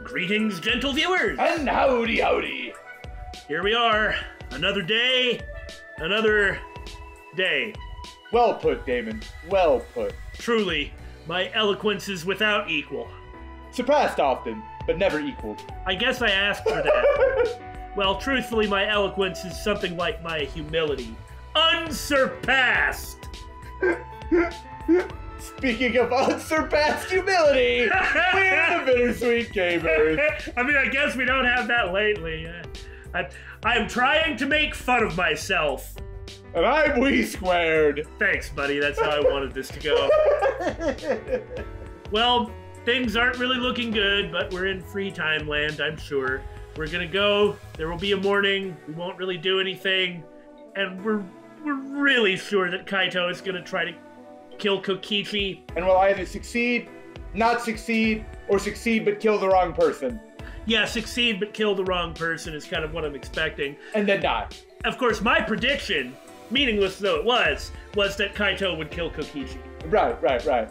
Greetings, gentle viewers! And howdy howdy! Here we are, another day, another day. Well put, Damon. Well put. Truly, my eloquence is without equal. Surpassed often, but never equaled. I guess I asked for that. Well, truthfully, my eloquence is something like my humility. Unsurpassed! Speaking of unsurpassed humility, we're the Bittersweet Gamers. I mean, I guess we don't have that lately. I'm trying to make fun of myself. And I'm We Squared. Thanks, buddy. That's how I wanted this to go. Well, things aren't really looking good, but we're in free time land, I'm sure. We're gonna go. There will be a morning. We won't really do anything. And we're really sure that Kaito is gonna try to kill Kokichi. And we'll either succeed, not succeed, or succeed but kill the wrong person. Yeah, succeed but kill the wrong person is kind of what I'm expecting. And then die. Of course, my prediction, meaningless though it was that Kaito would kill Kokichi. Right.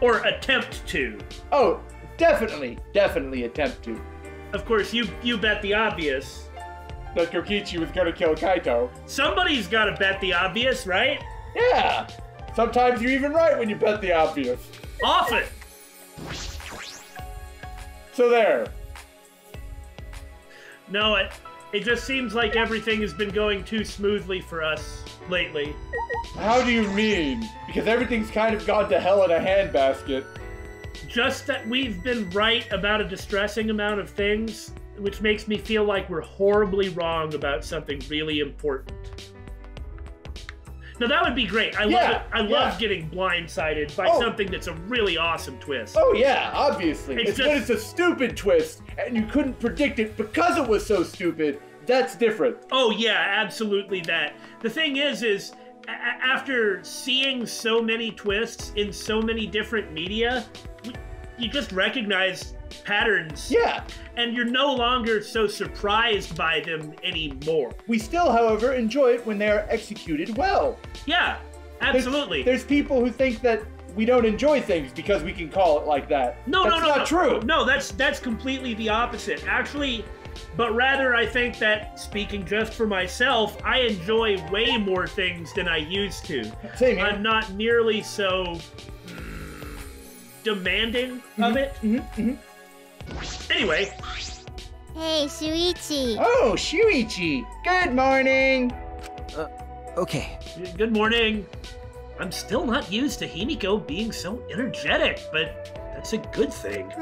Or attempt to. Oh, definitely attempt to. Of course, you bet the obvious. That Kokichi was gonna kill Kaito. Somebody's gotta bet the obvious, right? Yeah. Sometimes you're even right when you bet the obvious. Often. So there. No, it just seems like everything has been going too smoothly for us lately. How do you mean? Because everything's kind of gone to hell in a handbasket. Just that we've been right about a distressing amount of things, which makes me feel like we're horribly wrong about something really important. Now that would be great. I love getting blindsided by something that's a really awesome twist. Oh yeah, obviously. It's when it's a stupid twist and you couldn't predict it because it was so stupid. That's different. Oh yeah, absolutely that. The thing is after seeing so many twists in so many different media, you just recognize patterns. Yeah. And you're no longer so surprised by them anymore. We still, however, enjoy it when they are executed well. Yeah, absolutely. There's people who think that we don't enjoy things because we can call it like that. That's not true. No, that's completely the opposite. Actually, but rather I think that, speaking just for myself, I enjoy way more things than I used to. Same here. I'm not nearly so demanding of it. Anyway. Hey, Shuichi. Oh, Shuichi. Good morning. Okay. Good morning. I'm still not used to Himiko being so energetic, but that's a good thing.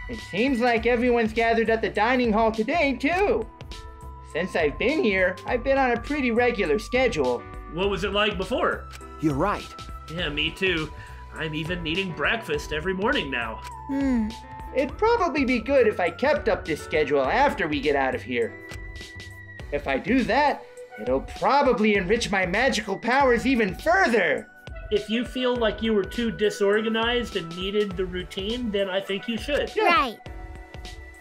It seems like everyone's gathered at the dining hall today, too. Since I've been here, I've been on a pretty regular schedule. What was it like before? You're right. Yeah, me too. I'm even eating breakfast every morning now. It'd probably be good if I kept up this schedule after we get out of here. If I do that, it'll probably enrich my magical powers even further. If you feel like you were too disorganized and needed the routine, then I think you should. Yeah. Right.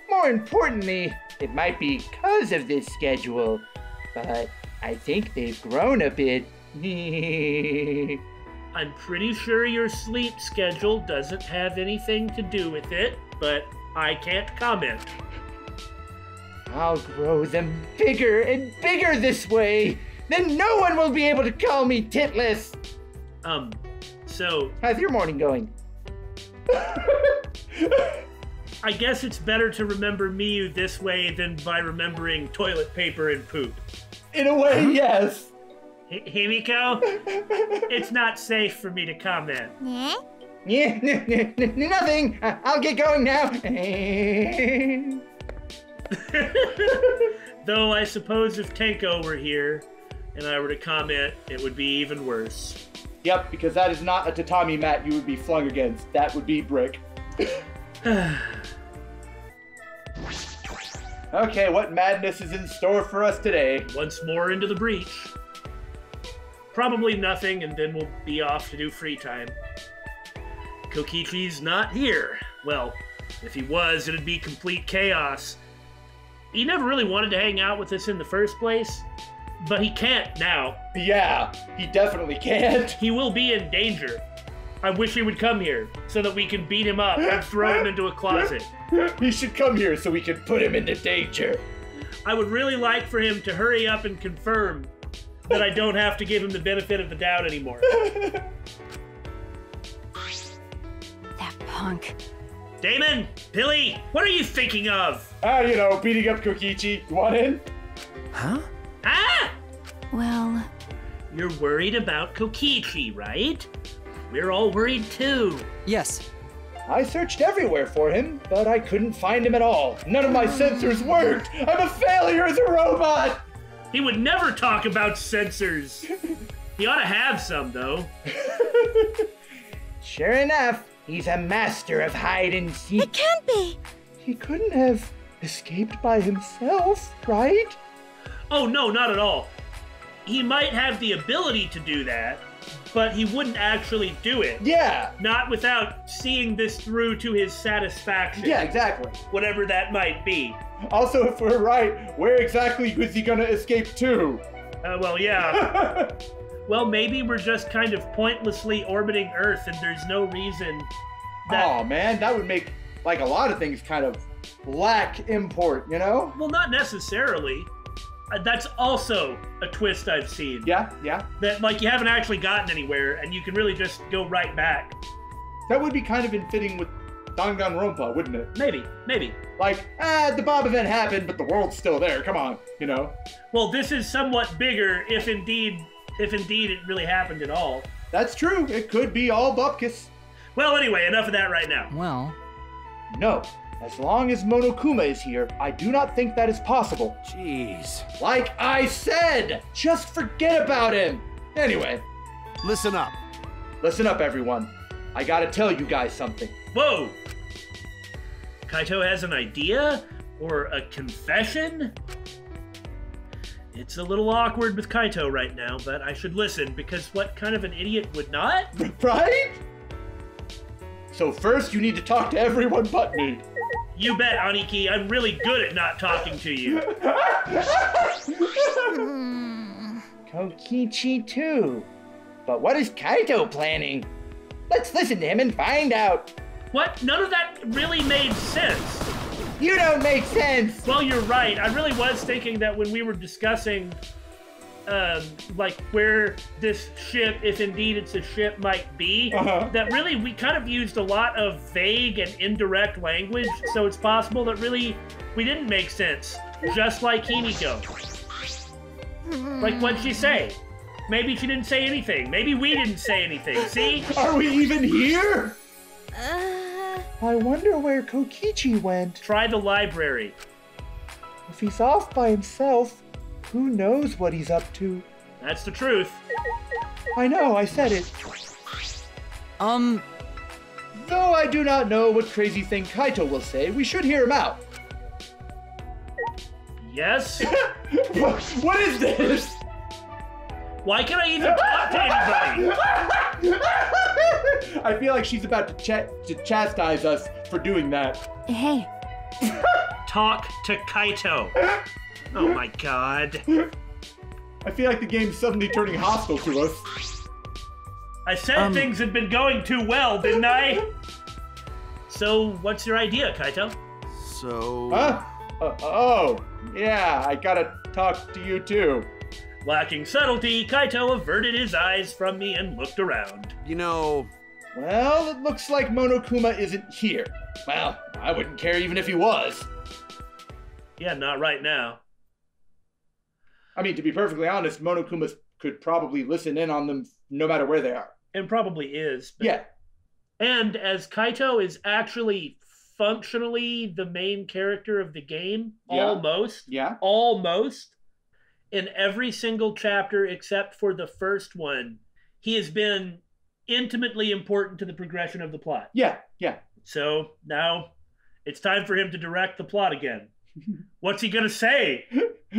More importantly, it might be because of this schedule, but I think they've grown a bit. I'm pretty sure your sleep schedule doesn't have anything to do with it, but I can't comment. I'll grow them bigger and bigger this way. Then no one will be able to call me titless. So... How's your morning going? I guess it's better to remember Miyu this way than by remembering toilet paper and poop. In a way, yes. Himiko? It's not safe for me to comment. Yeah, nothing. I'll get going now. Though I suppose if Tenko were here and I were to comment, it would be even worse. Yep, because that is not a tatami mat you would be flung against. That would be brick. Okay, what madness is in store for us today? Once more into the breach. Probably nothing, and then we'll be off to do free time. Kokichi's not here. Well, if he was, it'd be complete chaos. He never really wanted to hang out with us in the first place, but he can't now. Yeah, he definitely can't. He will be in danger. I wish he would come here so that we can beat him up and throw him into a closet. He should come here so we can put him into danger. I would really like for him to hurry up and confirm that I don't have to give him the benefit of the doubt anymore. That punk. Damon, Billy, what are you thinking of? Beating up Kokichi. You want in? Huh? Ah! Well, You're worried about Kokichi, right? We're all worried too. Yes. I searched everywhere for him, but I couldn't find him at all. None of my sensors worked. I'm a failure as a robot. He would never talk about sensors. He ought to have some, though. Sure enough, he's a master of hide and seek. it can't be. He couldn't have escaped by himself, right? Oh, no, not at all. He might have the ability to do that, but he wouldn't actually do it. Yeah. Not without seeing this through to his satisfaction. Yeah, exactly. Whatever that might be. Also, if we're right, where exactly was he gonna escape to? Well, yeah. Well, maybe we're just kind of pointlessly orbiting Earth and there's no reason that... Oh man, that would make like a lot of things kind of lack import, you know? Well, not necessarily. That's also a twist I've seen. Yeah. That, like, you haven't actually gotten anywhere and you can really just go right back. That would be kind of in fitting with Danganronpa, wouldn't it? Maybe. Like, the Bob event happened, but the world's still there. Come on, you know? Well, this is somewhat bigger if indeed it really happened at all. That's true. It could be all Bupkis. Well, anyway, enough of that right now. Well, No. As long as Monokuma is here, I do not think that is possible. jeez. Like I said, just forget about him. Anyway, Listen up. listen up, everyone. I gotta tell you guys something. Whoa! Kaito has an idea? Or a confession? It's a little awkward with Kaito right now, but I should listen, because what kind of an idiot would not? Right? So first, you need to talk to everyone but me. You bet, Aniki, I'm really good at not talking to you. Kokichi too. But what is Kaito planning? Let's listen to him and find out. What? None of that really made sense. You don't make sense. Well, you're right. I really was thinking that when we were discussing, like, where this ship, if indeed it's a ship, might be, that really we kind of used a lot of vague and indirect language, so it's possible that really we didn't make sense, just like Himiko. Like, what'd she say? Maybe she didn't say anything. Maybe we didn't say anything. See? Are we even here? I wonder where Kokichi went. Try the library. If he's off by himself, who knows what he's up to? That's the truth. I know, I said it. Though I do not know what crazy thing Kaito will say, we should hear him out. Yes? What is this? Why can't I even talk to anybody? I feel like she's about to chastise us for doing that. Hey, Talk to Kaito. Oh my god. I feel like the game's suddenly turning hostile to us. I said things had been going too well, didn't I? So, what's your idea, Kaito? So... Huh? Oh, yeah, I gotta talk to you too. Lacking subtlety, Kaito averted his eyes from me and looked around. You know... Well, it looks like Monokuma isn't here. Well, I wouldn't care even if he was. Yeah, not right now. I mean, to be perfectly honest, Monokuma could probably listen in on them no matter where they are. And probably is. But... Yeah. And as Kaito is actually functionally the main character of the game, almost, in every single chapter except for the first one, he has been intimately important to the progression of the plot. Yeah. So now it's time for him to direct the plot again. What's he gonna say?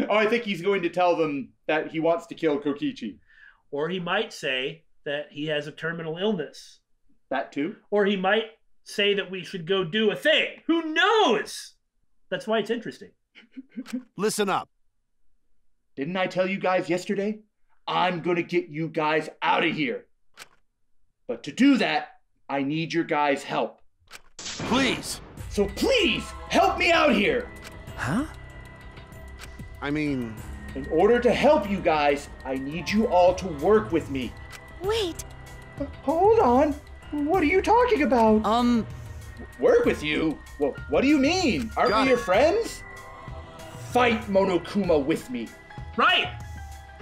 Oh, I think he's going to tell them that he wants to kill Kokichi. Or he might say that he has a terminal illness. That too? Or he might say that we should go do a thing. Who knows? That's why it's interesting. Listen up. Didn't I tell you guys yesterday? I'm gonna get you guys out of here. But to do that, I need your guys' help. Please. So please, help me out here. Huh? I mean, In order to help you guys, I need you all to work with me. Wait, Hold on. What are you talking about? Work with you? Well, what do you mean? Aren't Got we it. your friends? Fight Monokuma with me. Right!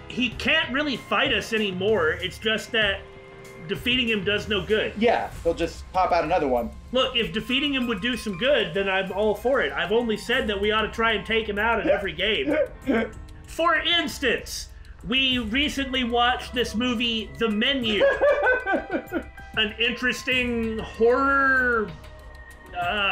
He can't really fight us anymore. It's just that defeating him does no good. Yeah, they'll just pop out another one. Look, if defeating him would do some good, then I'm all for it. I've only said that we ought to try and take him out in every game. For instance, we recently watched this movie, The Menu. An interesting horror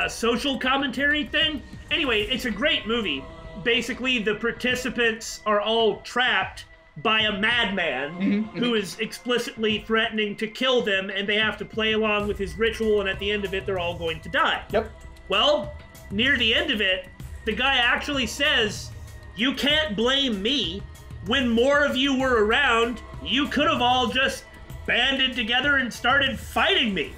social commentary thing. Anyway, it's a great movie. Basically, the participants are all trapped by a madman who is explicitly threatening to kill them, and they have to play along with his ritual, and at the end of it, they're all going to die. Yep. Well, near the end of it, the guy actually says, "You can't blame me. When more of you were around, you could have all just banded together and started fighting me.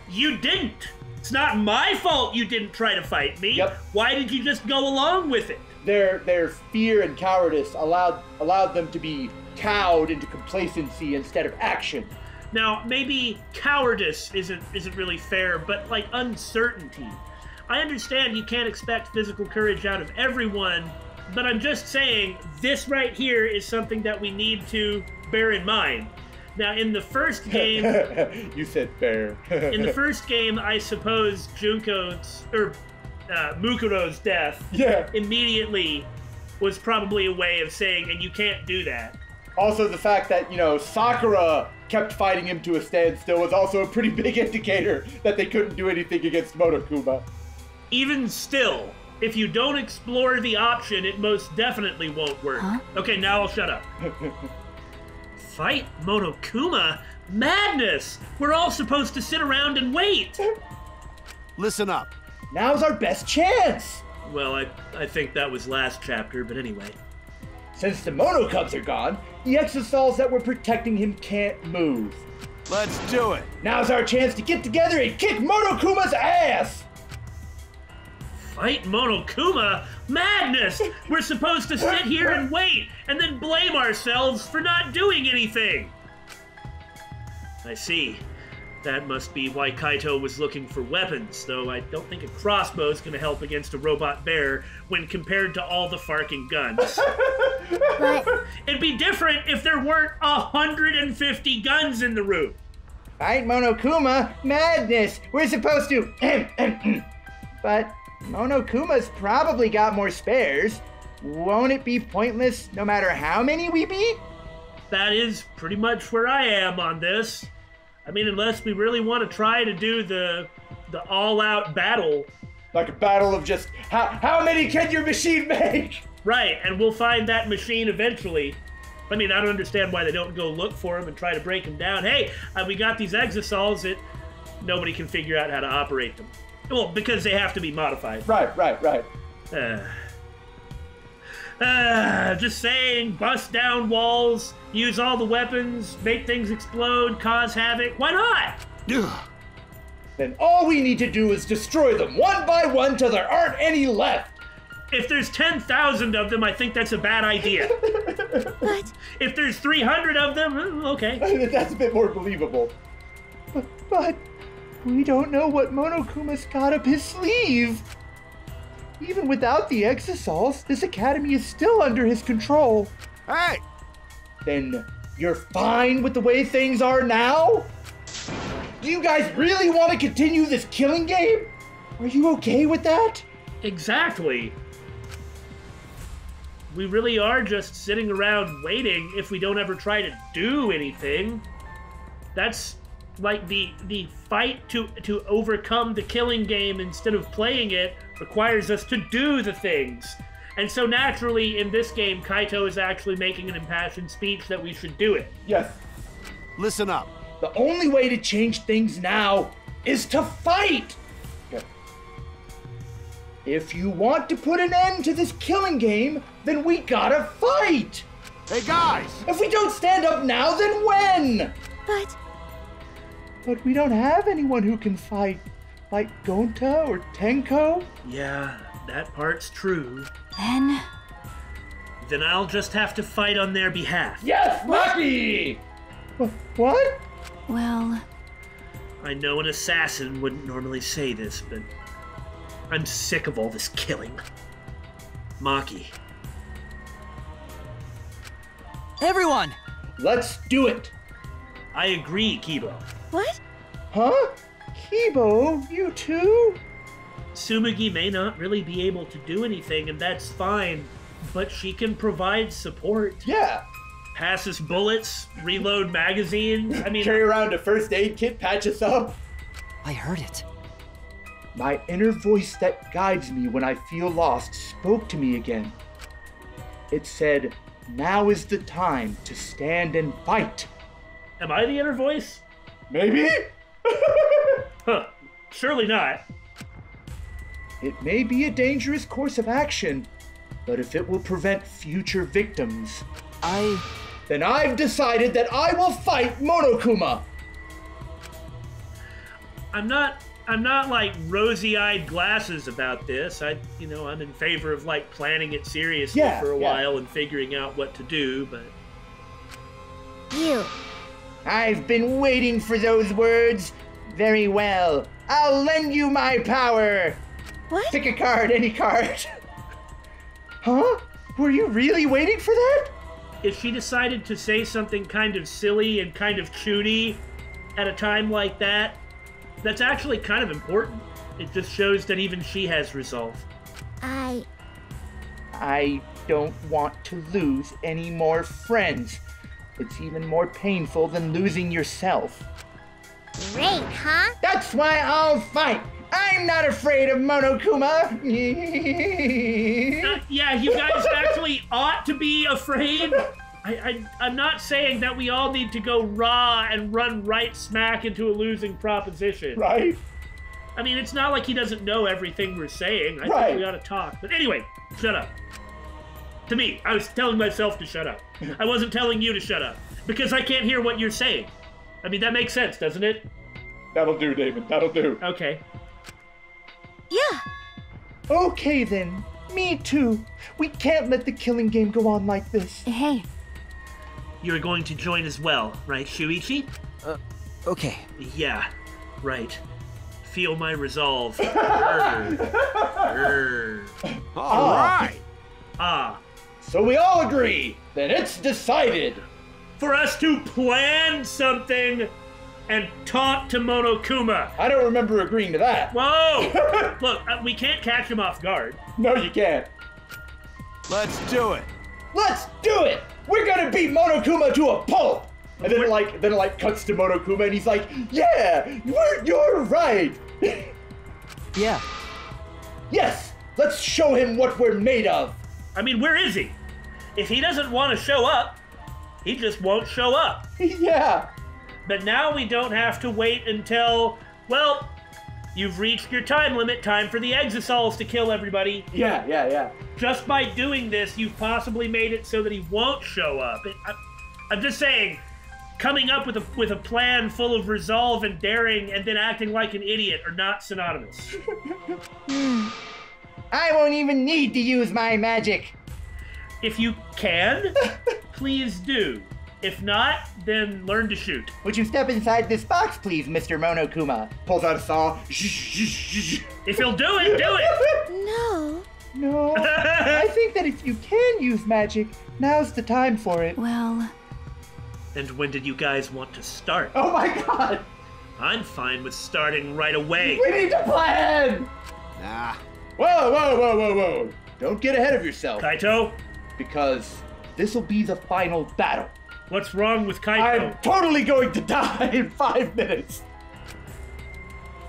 You didn't. It's not my fault you didn't try to fight me. Yep. Why did you just go along with it?" Their fear and cowardice allowed them to be cowed into complacency instead of action. Now, maybe cowardice isn't really fair, but like uncertainty. I understand you can't expect physical courage out of everyone, but I'm just saying this right here is something that we need to bear in mind. Now, in the first game, You said fair. in the first game, I suppose Mukuro's death Yeah. immediately was probably a way of saying, and you can't do that. Also, the fact that, Sakura kept fighting him to a standstill was also a pretty big indicator that they couldn't do anything against Monokuma. Even still, if you don't explore the option, it most definitely won't work. Huh? Okay, now I'll shut up. Fight Monokuma? Madness! We're all supposed to sit around and wait! listen up. Now's our best chance! Well, I think that was last chapter, but anyway. Since the Mono Cubs are gone, the Exosols that were protecting him can't move. Let's do it. Now's our chance to get together and kick Monokuma's ass! Fight Monokuma? Madness! We're supposed to sit here and wait, and then blame ourselves for not doing anything! I see. That must be why Kaito was looking for weapons, though I don't think a crossbow's gonna help against a robot bear when compared to all the farking guns. but It'd be different if there weren't 150 guns in the room. Fight Monokuma? Madness! We're supposed to... But Monokuma's probably got more spares. Won't it be pointless no matter how many we beat? That is pretty much where I am on this. I mean, unless we really want to try to do the all-out battle. Like a battle of just, how many can your machine make? Right, and we'll find that machine eventually. I mean, I don't understand why they don't go look for him and try to break him down. Hey, we got these exosols that nobody can figure out how to operate them. Well, because they have to be modified. Right. Just saying, bust down walls, use all the weapons, make things explode, cause havoc. Why not? Ugh. Then all we need to do is destroy them one by one till there aren't any left. If there's 10,000 of them, I think that's a bad idea. but If there's 300 of them, okay. That's a bit more believable. But we don't know what Monokuma's got up his sleeve. Even without the Exosols, this academy is still under his control. Hey, Then you're fine with the way things are now? Do you guys really want to continue this killing game? Are you okay with that? Exactly. We really are just sitting around waiting if we don't ever try to do anything. That's like the fight to overcome the killing game instead of playing it requires us to do the things. And so naturally in this game, Kaito is actually making an impassioned speech that we should do it. Yes. listen up. The only way to change things now is to fight! If you want to put an end to this killing game, then we gotta fight! Hey, guys. If we don't stand up now, then when? but But we don't have anyone who can fight, like Gonta or Tenko. Yeah, that part's true. Then, Then I'll just have to fight on their behalf. Yes, Maki! What? well, I know an assassin wouldn't normally say this, but I'm sick of all this killing. Maki. Everyone! Let's do it! I agree, Kibo. what? Huh? Kibo, you too? Tsumugi may not really be able to do anything, and that's fine, but she can provide support. Yeah. Pass us bullets, reload magazines. I mean, Carry around a first aid kit, patch us up. I heard it. My inner voice that guides me when I feel lost spoke to me again. It said, now is the time to stand and fight. am I the inner voice? Maybe? Huh. Surely not. It may be a dangerous course of action, but if it will prevent future victims, then I've decided that I will fight Monokuma. I'm not like rosy-eyed glasses about this. I'm in favor of like planning it seriously for a while and figuring out what to do, but You. I've been waiting for those words. Very well. I'll lend you my power. What? Pick a card, any card. Huh? Were you really waiting for that? if she decided to say something kind of silly and kind of chooty at a time like that, that's actually kind of important. It just shows that even she has resolve. I don't want to lose any more friends. It's even more painful than losing yourself. Great, huh? That's why I'll fight! I'm not afraid of Monokuma! Yeah, you guys actually ought to be afraid. I'm not saying that we all need to go raw and run right smack into a losing proposition. Right? I mean, it's not like he doesn't know everything we're saying. I Right. think we ought to talk. But anyway, shut up. To me, I was telling myself to shut up. I wasn't telling you to shut up. Because I can't hear what you're saying. I mean, that makes sense, doesn't it? That'll do, David. That'll do. Okay. Yeah. Okay then. Me too. We can't let the killing game go on like this. Hey, You're going to join as well, right, Shuichi? Okay. Yeah, right. Feel my resolve. Urgh. All right. Ah. So we all agree. Then it's decided. For us to plan something and talk to Monokuma. I don't remember agreeing to that. Whoa! Look, we can't catch him off guard. No, you can't. Let's do it. Let's do it! We're gonna beat Monokuma to a pulp! And then it cuts to Monokuma and he's like, yeah, you're right! Yeah. Yes! Let's show him what we're made of! I mean, where is he? If he doesn't want to show up, he just won't show up. Yeah! But now we don't have to wait until, well, you've reached your time limit, time for the Exosols to kill everybody. Yeah. Just by doing this, you've possibly made it so that he won't show up. I'm just saying, coming up with a plan full of resolve and daring and then acting like an idiot are not synonymous. I won't even need to use my magic! If you can, please do. If not, then learn to shoot. Would you step inside this box, please, Mr. Monokuma? Pulls out a saw. If you'll do it, do it! no. No, I think that if you can use magic, now's the time for it. Well, And when did you guys want to start? Oh my god! I'm fine with starting right away. We need to plan! Nah. Whoa! Don't get ahead of yourself. Kaito, Because this'll be the final battle. what's wrong with Kaito? I'm totally going to die in 5 minutes.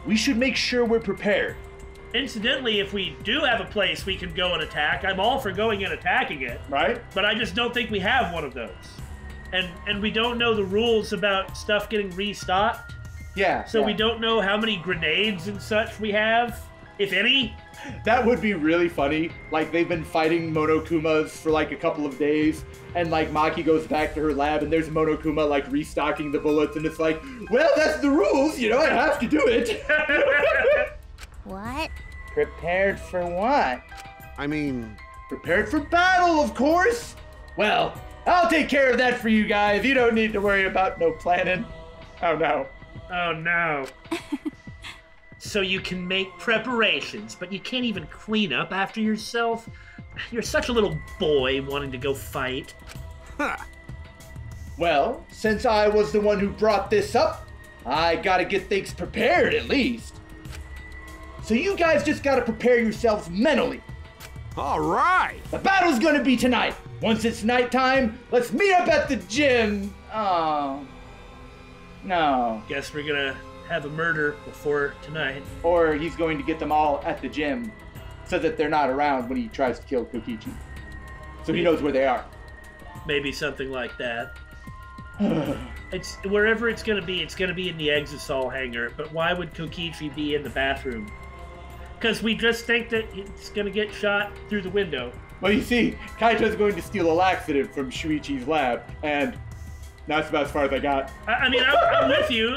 We should make sure we're prepared. Incidentally, if we do have a place we can go and attack, I'm all for going and attacking it. Right? But I just don't think we have one of those. And we don't know the rules about stuff getting restocked. Yeah. So we don't know how many grenades and such we have. if any. That would be really funny. Like, they've been fighting Monokumas for like a couple of days, and like Maki goes back to her lab, and there's Monokuma like restocking the bullets, and it's like, well, that's the rules, you know, I have to do it. What? Prepared for what? I mean, Prepared for battle, of course. Well, I'll take care of that for you guys. You don't need to worry about no planning. Oh no. Oh no. So you can make preparations, but you can't even clean up after yourself? You're such a little boy wanting to go fight. huh. Well, since I was the one who brought this up, I gotta get things prepared at least. So you guys just gotta prepare yourselves mentally. All right. The battle's gonna be tonight. Once it's nighttime, let's meet up at the gym. Oh. No. Guess we're gonna have a murder before tonight. Or he's going to get them all at the gym so that they're not around when he tries to kill Kokichi. So he knows where they are. Maybe something like that. It's wherever it's gonna be in the Exisol hangar, but why would Kokichi be in the bathroom? Because we just think that it's gonna get shot through the window. Well, you see, Kaito's going to steal a laxative from Shuichi's lab, and that's about as far as I got. I mean, I'm with you,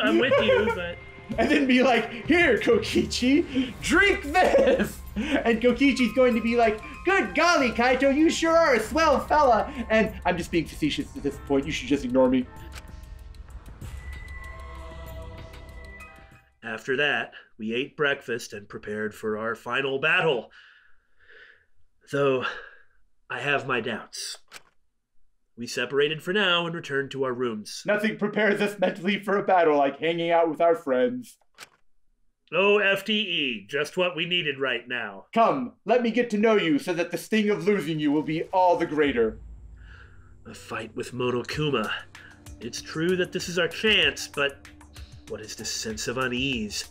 but... And then be like, here, Kokichi, drink this! And Kokichi's going to be like, good golly, Kaito, you sure are a swell fella! And I'm just being facetious at this point, you should just ignore me. After that, we ate breakfast and prepared for our final battle. Though, I have my doubts. We separated for now and returned to our rooms. Nothing prepares us mentally for a battle like hanging out with our friends. Oh, FTE, just what we needed right now. Come, let me get to know you so that the sting of losing you will be all the greater. A fight with Monokuma. It's true that this is our chance, but what is this sense of unease?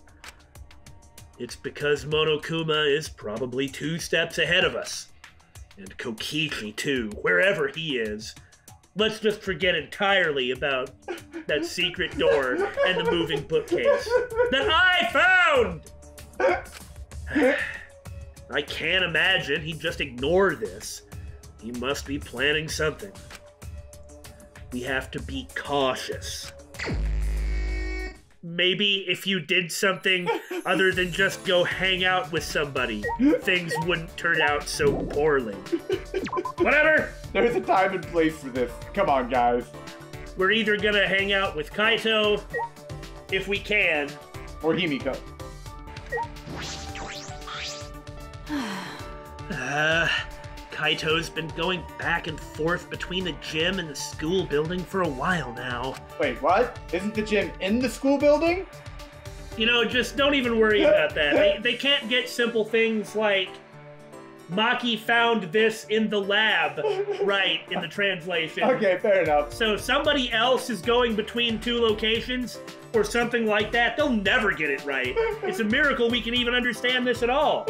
It's because Monokuma is probably 2 steps ahead of us. And Kokichi, too, wherever he is. Let's just forget entirely about that secret door and the moving bookcase that I found! I can't imagine he'd just ignore this. He must be planning something. We have to be cautious. Maybe if you did something other than just go hang out with somebody, things wouldn't turn out so poorly. Whatever! There's a time and place for this. Come on, guys. We're either gonna hang out with Kaito, if we can, Or Himiko. Kaito's been going back and forth between the gym and the school building for a while now. Wait, what? Isn't the gym in the school building? You know, just don't even worry about that. They can't get simple things like Maki found this in the lab right in the translation. Okay, fair enough. So if somebody else is going between 2 locations or something like that, they'll never get it right. It's a miracle we can even understand this at all.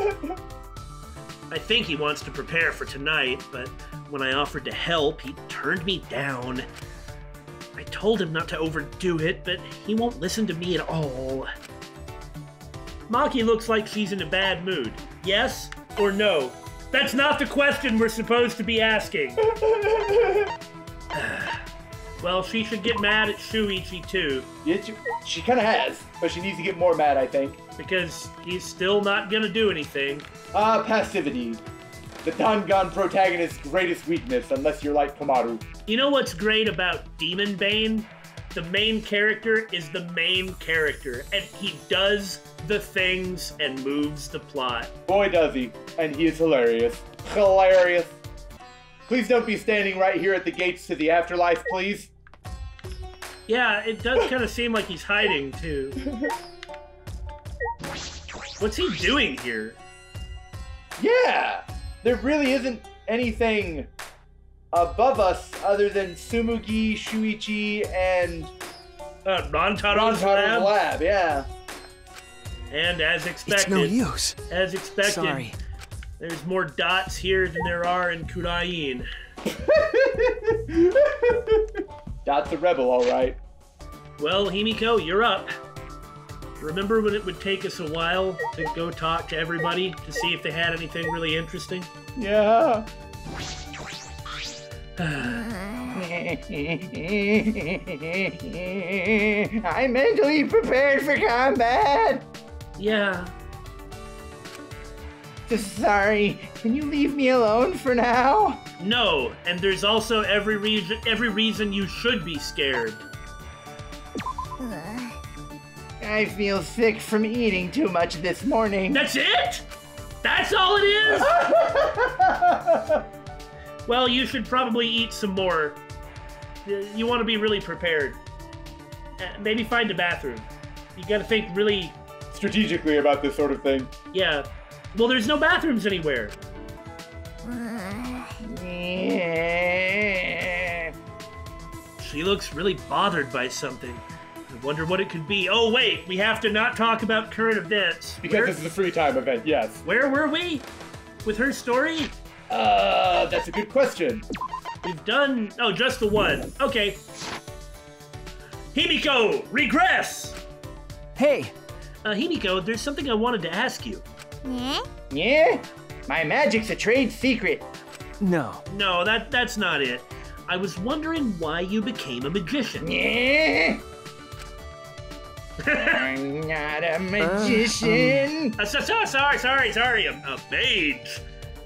I think he wants to prepare for tonight, but when I offered to help, he turned me down. I told him not to overdo it, but he won't listen to me at all. Maki looks like she's in a bad mood. Yes or no? That's not the question we're supposed to be asking. Well, she should get mad at Shuichi too. Yeah, she kind of has, but she needs to get more mad, I think. Because he's still not gonna do anything. Passivity. The Dangan protagonist's greatest weakness, unless you're like Komaru. You know what's great about Demon Bane? The main character is the main character, and he does the things and moves the plot. Boy, does he. And he is hilarious. Hilarious. Please don't be standing right here at the gates to the afterlife, please. Yeah, it does kind of seem like he's hiding, too. What's he doing here? Yeah! There really isn't anything above us other than Tsumugi, Shuichi, and Rantaro's Rantaro's lab? lab, yeah. And as expected, It's no use. as expected, Sorry. there's more dots here than there are in Kurain. Dot's a rebel, all right. Well, Himiko, you're up. Remember when it would take us a while to go talk to everybody to see if they had anything really interesting? Yeah. I'm mentally prepared for combat. Yeah. Sorry, can you leave me alone for now? No, and there's also every reason you should be scared. I feel sick from eating too much this morning. That's it? That's all it is? Well, you should probably eat some more. You want to be really prepared. Maybe find a bathroom. You gotta think really... strategically about this sort of thing. Yeah. Well, there's no bathrooms anywhere. Yeah. She looks really bothered by something. I wonder what it could be. Oh, wait, we have to not talk about current events. Because this is a free time event, yes. Where were we? With her story? That's a good question. We've done... oh, just the one. Okay. Himiko, regress! Hey, Himiko, there's something I wanted to ask you. Eh? Yeah? My magic's a trade secret. no. No, that's not it. I was wondering why you became a magician. Yeah? I'm not a magician. Sorry, a mage.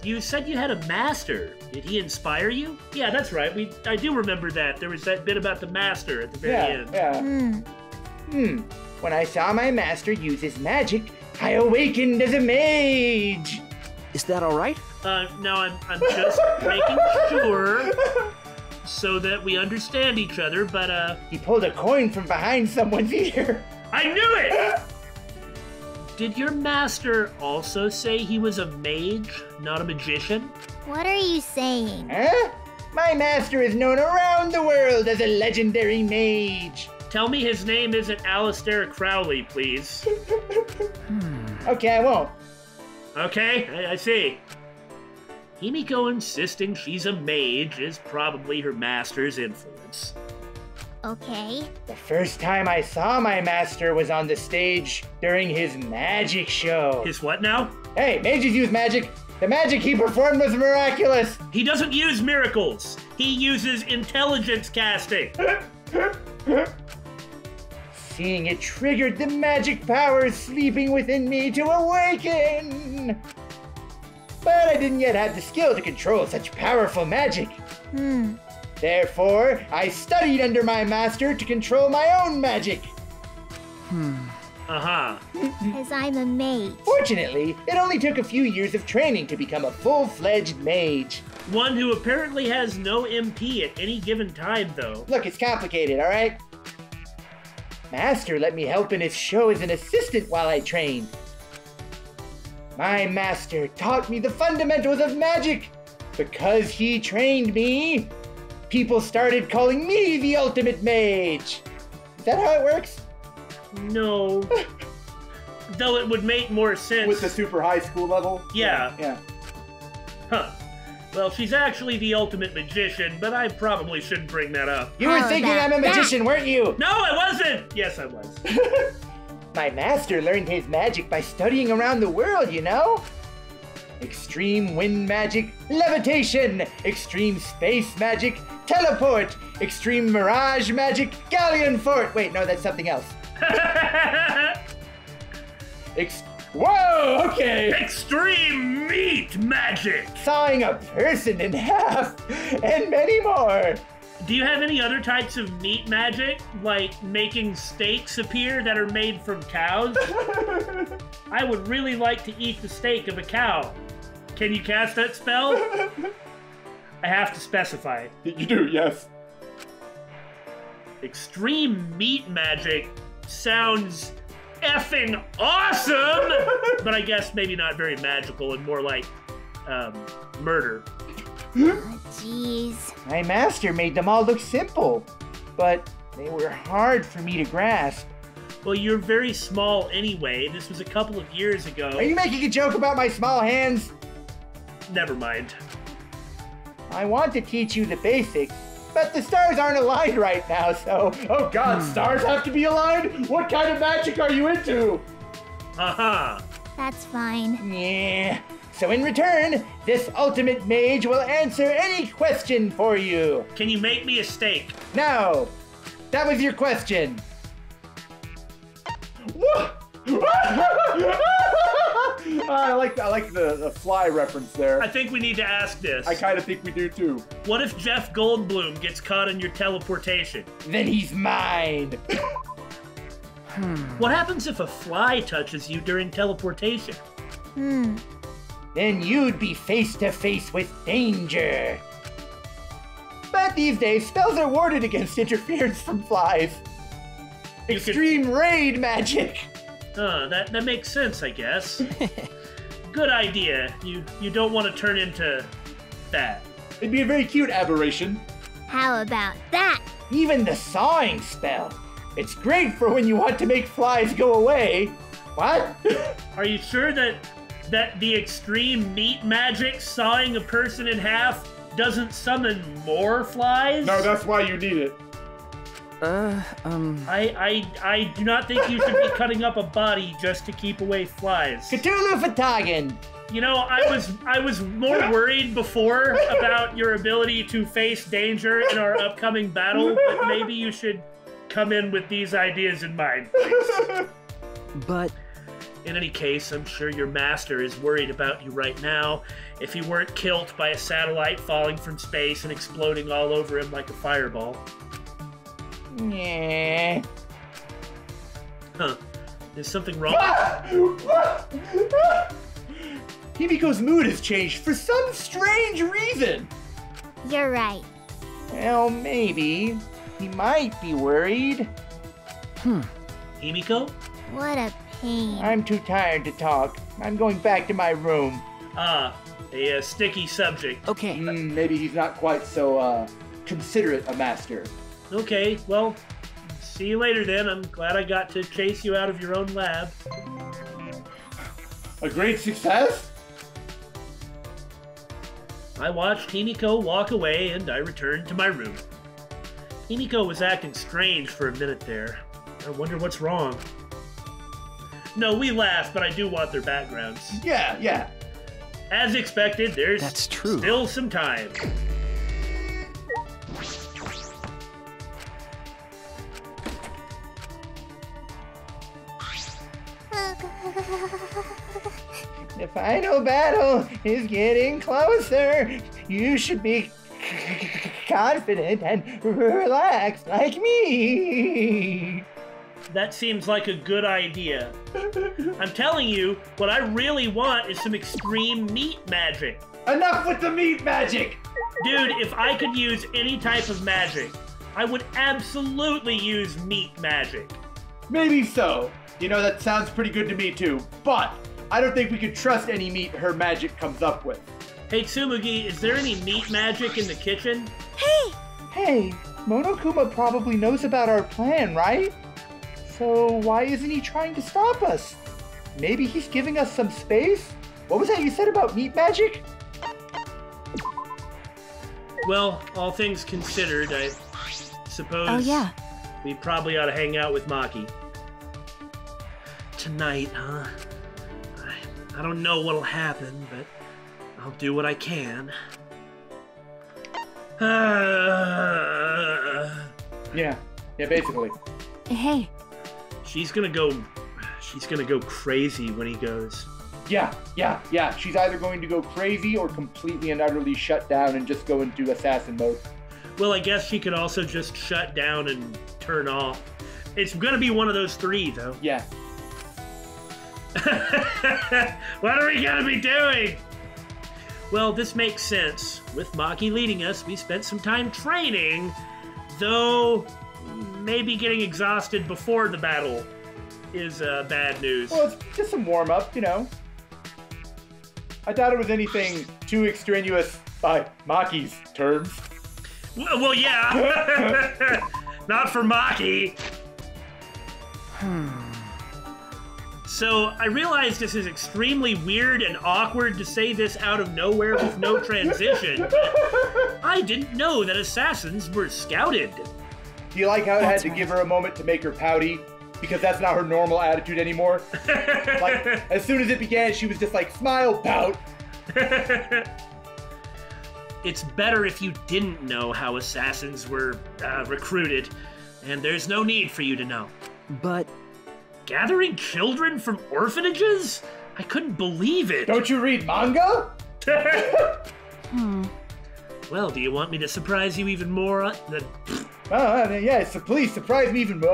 You said you had a master. Did he inspire you? Yeah, that's right. I do remember that. There was that bit about the master at the very end. Yeah. When I saw my master use his magic, I awakened as a mage. Is that all right? No, I'm just making sure so that we understand each other, but He pulled a coin from behind someone's ear. I knew it! Did your master also say he was a mage, not a magician? What are you saying? Huh? My master is known around the world as a legendary mage. Tell me his name isn't Alistair Crowley, please. Okay, I won't. Okay, I see. Himiko insisting she's a mage is probably her master's influence. Okay. The first time I saw my master was on the stage during his magic show. His what now? Hey, mages use magic. The magic he performed was miraculous. He doesn't use miracles. He uses intelligence casting. Seeing it triggered the magic powers sleeping within me to awaken. But I didn't yet have the skill to control such powerful magic. Therefore, I studied under my master to control my own magic. Uh-huh. Because I'm a mage. Fortunately, it only took a few years of training to become a full-fledged mage. One who apparently has no MP at any given time, though. Look, it's complicated, all right? Master let me help in his show as an assistant while I trained. My master taught me the fundamentals of magic. Because he trained me, people started calling me the ultimate mage. Is that how it works? No. Though it would make more sense. With the super high school level? Yeah. Yeah. Huh. Well, she's actually the ultimate magician, but I probably shouldn't bring that up. You were How thinking about I'm a magician, weren't you? No, I wasn't! Yes, I was. My master learned his magic by studying around the world, you know? Extreme wind magic, levitation, extreme space magic, teleport, extreme mirage magic, galleon fort. Wait, no, that's something else. Whoa, okay. Extreme meat magic! Sawing a person in half, and many more. Do you have any other types of meat magic? Like making steaks appear that are made from cows? I would really like to eat the steak of a cow. Can you cast that spell? I have to specify. You do, yes. Extreme meat magic sounds effing awesome! But I guess maybe not very magical and more like murder. Oh, jeez. My master made them all look simple, but they were hard for me to grasp. Well, you're very small anyway. This was a couple of years ago. Are you making a joke about my small hands? Never mind. I want to teach you the basics, But the stars aren't aligned right now, so... Oh god, stars have to be aligned? What kind of magic are you into? Aha! That's fine. Yeah. So in return, this ultimate mage will answer any question for you. Can you make me a steak? No. That was your question. I like the fly reference there. I think we need to ask this. I kind of think we do too. What if Jeff Goldblum gets caught in your teleportation? Then he's mine. What happens if a fly touches you during teleportation? Then you'd be face to face with danger. But these days, spells are warded against interference from flies. Extreme raid magic. That makes sense, I guess. Good idea. You don't want to turn into that. It'd be a very cute aberration. How about that? Even the sawing spell. It's great for when you want to make flies go away. What? Are you sure that the extreme meat magic sawing a person in half doesn't summon more flies? No, that's why you need it. I do not think you should be cutting up a body just to keep away flies. Cthulhu Fatagan. You know, I was more worried before about your ability to face danger in our upcoming battle, but maybe you should come in with these ideas in mind, please. But... In any case, I'm sure your master is worried about you right now. If he weren't killed by a satellite falling from space and exploding all over him like a fireball. Yeah. Huh. Is something wrong? Himiko's mood has changed for some strange reason. You're right. Well, maybe. He might be worried. Himiko? What a pain. I'm too tired to talk. I'm going back to my room. A sticky subject. Okay. Maybe he's not quite so, considerate a master. Okay, well, see you later then. I'm glad I got to chase you out of your own lab. A great success? I watched Himiko walk away and I returned to my room. Himiko was acting strange for a minute there. I wonder what's wrong. No, we laughed, but I do want their backgrounds. Yeah. As expected, there's That's true. still some time. The final battle is getting closer. You should be confident and relaxed like me. That seems like a good idea. I'm telling you, what I really want is some extreme meat magic. Enough with the meat magic! Dude, if I could use any type of magic, I would absolutely use meat magic. Maybe so. You know, that sounds pretty good to me too. But I don't think we could trust any meat her magic comes up with. Hey, Tsumugi, is there any meat magic in the kitchen? Hey, Monokuma probably knows about our plan, right? So why isn't he trying to stop us? Maybe he's giving us some space? What was that you said about meat magic? Well, all things considered, I suppose we probably ought to hang out with Maki. Tonight, huh? I don't know what'll happen, but I'll do what I can. Yeah, basically. Hey. She's gonna go crazy when he goes. Yeah. She's either going to go crazy or completely and utterly shut down and just go into assassin mode. Well, I guess she could also just shut down and turn off. It's gonna be one of those three, though. Yeah. What are we gonna be doing? Well, this makes sense. With Maki leading us, we spent some time training, though maybe getting exhausted before the battle is bad news. Well, it's just some warm-up, you know. I thought it was anything too extraneous by Maki's terms. Well, yeah. Not for Maki. So I realize this is extremely weird and awkward to say this out of nowhere with no transition, but I didn't know that assassins were scouted. Do you like how it had That's to right. give her a moment to make her pouty? Because that's not her normal attitude anymore. Like, as soon as it began, she was just like, smile, pout. It's better if you didn't know how assassins were recruited, and there's no need for you to know. But Gathering children from orphanages? I couldn't believe it. Don't you read manga? Well, do you want me to surprise you even more? Yeah, so please surprise me even more.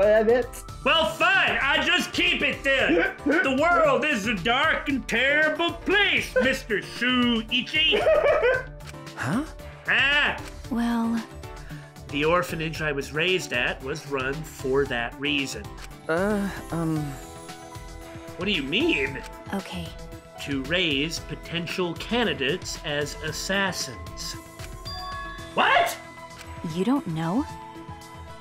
Well, fine. I just keep it then. The world is a dark and terrible place, Mr. Shuichi. huh? Ah, Well, the orphanage I was raised at was run for that reason. What do you mean? okay. To raise potential candidates as assassins. What? You don't know?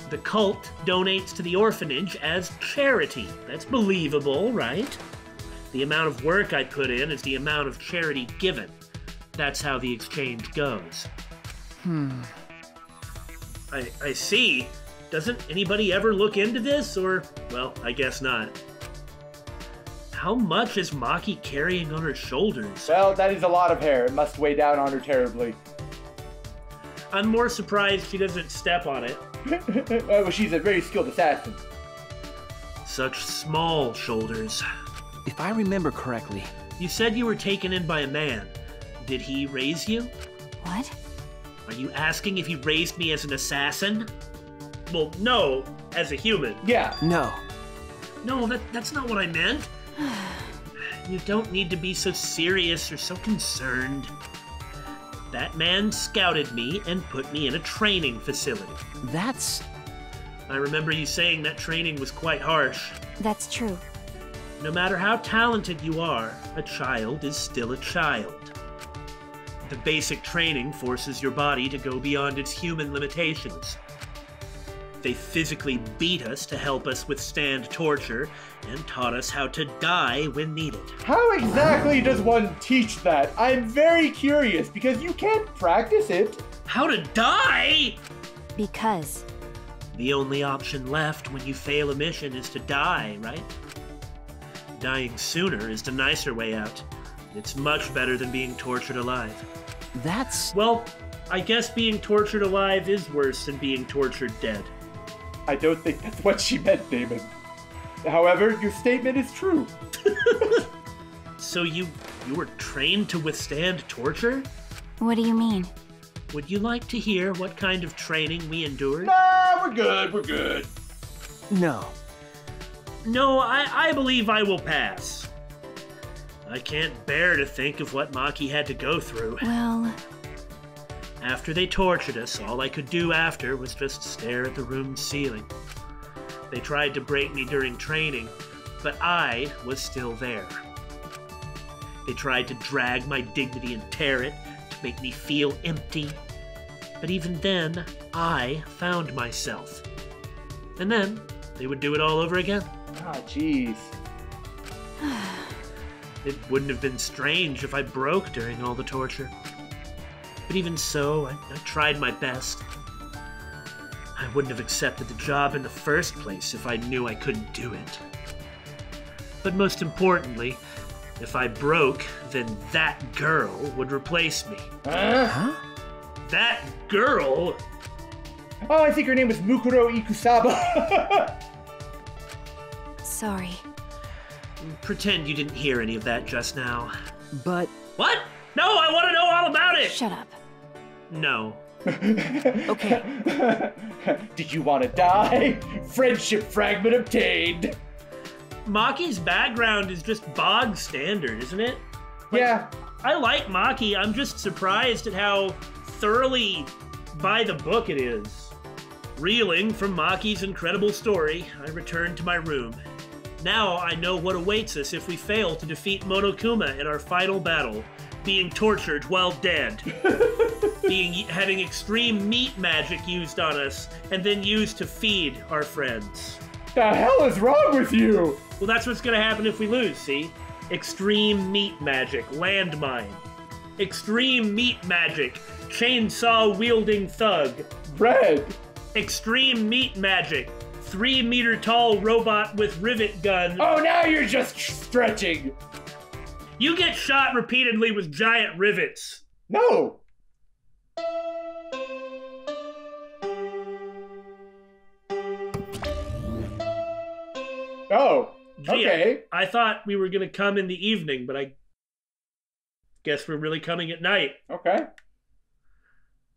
The cult donates to the orphanage as charity. That's believable, right? The amount of work I put in is the amount of charity given. That's how the exchange goes. I see. Doesn't anybody ever look into this? Or, well, I guess not. How much is Maki carrying on her shoulders? Well, that is a lot of hair. It must weigh down on her terribly. I'm more surprised she doesn't step on it. Well, she's a very skilled assassin. Such small shoulders. If I remember correctly, You said you were taken in by a man. Did he raise you? What? Are you asking if he raised me as an assassin? Well, no, as a human. Yeah. no. No, that's not what I meant. You don't need to be so serious or so concerned. That man scouted me and put me in a training facility. That's... I remember you saying that training was quite harsh. That's true. No matter how talented you are, a child is still a child. The basic training forces your body to go beyond its human limitations. They physically beat us to help us withstand torture and taught us how to die when needed. How exactly does one teach that? I'm very curious because you can't practice it. How to die? Because. The only option left when you fail a mission is to die, right? Dying sooner is the nicer way out. It's much better than being tortured alive. That's... Well, I guess being tortured alive is worse than being tortured dead. I don't think that's what she meant, Damon. However, your statement is true. So you were trained to withstand torture? What do you mean? Would you like to hear what kind of training we endured? Nah, we're good. No. No, I believe I will pass. I can't bear to think of what Maki had to go through. Well, After they tortured us, all I could do after was just stare at the room's ceiling. They tried to break me during training, but I was still there. They tried to drag my dignity and tear it to make me feel empty. But even then, I found myself. And then, they would do it all over again. Ah, jeez. It wouldn't have been strange if I broke during all the torture. But even so, I tried my best. I wouldn't have accepted the job in the first place if I knew I couldn't do it. But most importantly, if I broke, then that girl would replace me. Huh? That girl? Oh, I think her name was Mukuro Ikusaba. sorry. Pretend you didn't hear any of that just now. But... What? No, I want to know all about it! Shut up. No. Okay. Did you want to die? Friendship fragment obtained. Maki's background is just bog standard, isn't it? Yeah. I like Maki. I'm just surprised at how thoroughly by the book it is. Reeling from Maki's incredible story, I returned to my room. Now I know what awaits us if we fail to defeat Monokuma in our final battle, being tortured while dead, having extreme meat magic used on us, and then used to feed our friends. The hell is wrong with you? Well, that's what's gonna happen if we lose, see? Extreme meat magic, landmine. Extreme meat magic, chainsaw-wielding thug. Red. Extreme meat magic, 3-meter-tall robot with rivet gun. Oh, now you're just stretching. You get shot repeatedly with giant rivets. No. Oh, Gee, okay. I thought we were gonna come in the evening, but I guess we're really coming at night. Okay.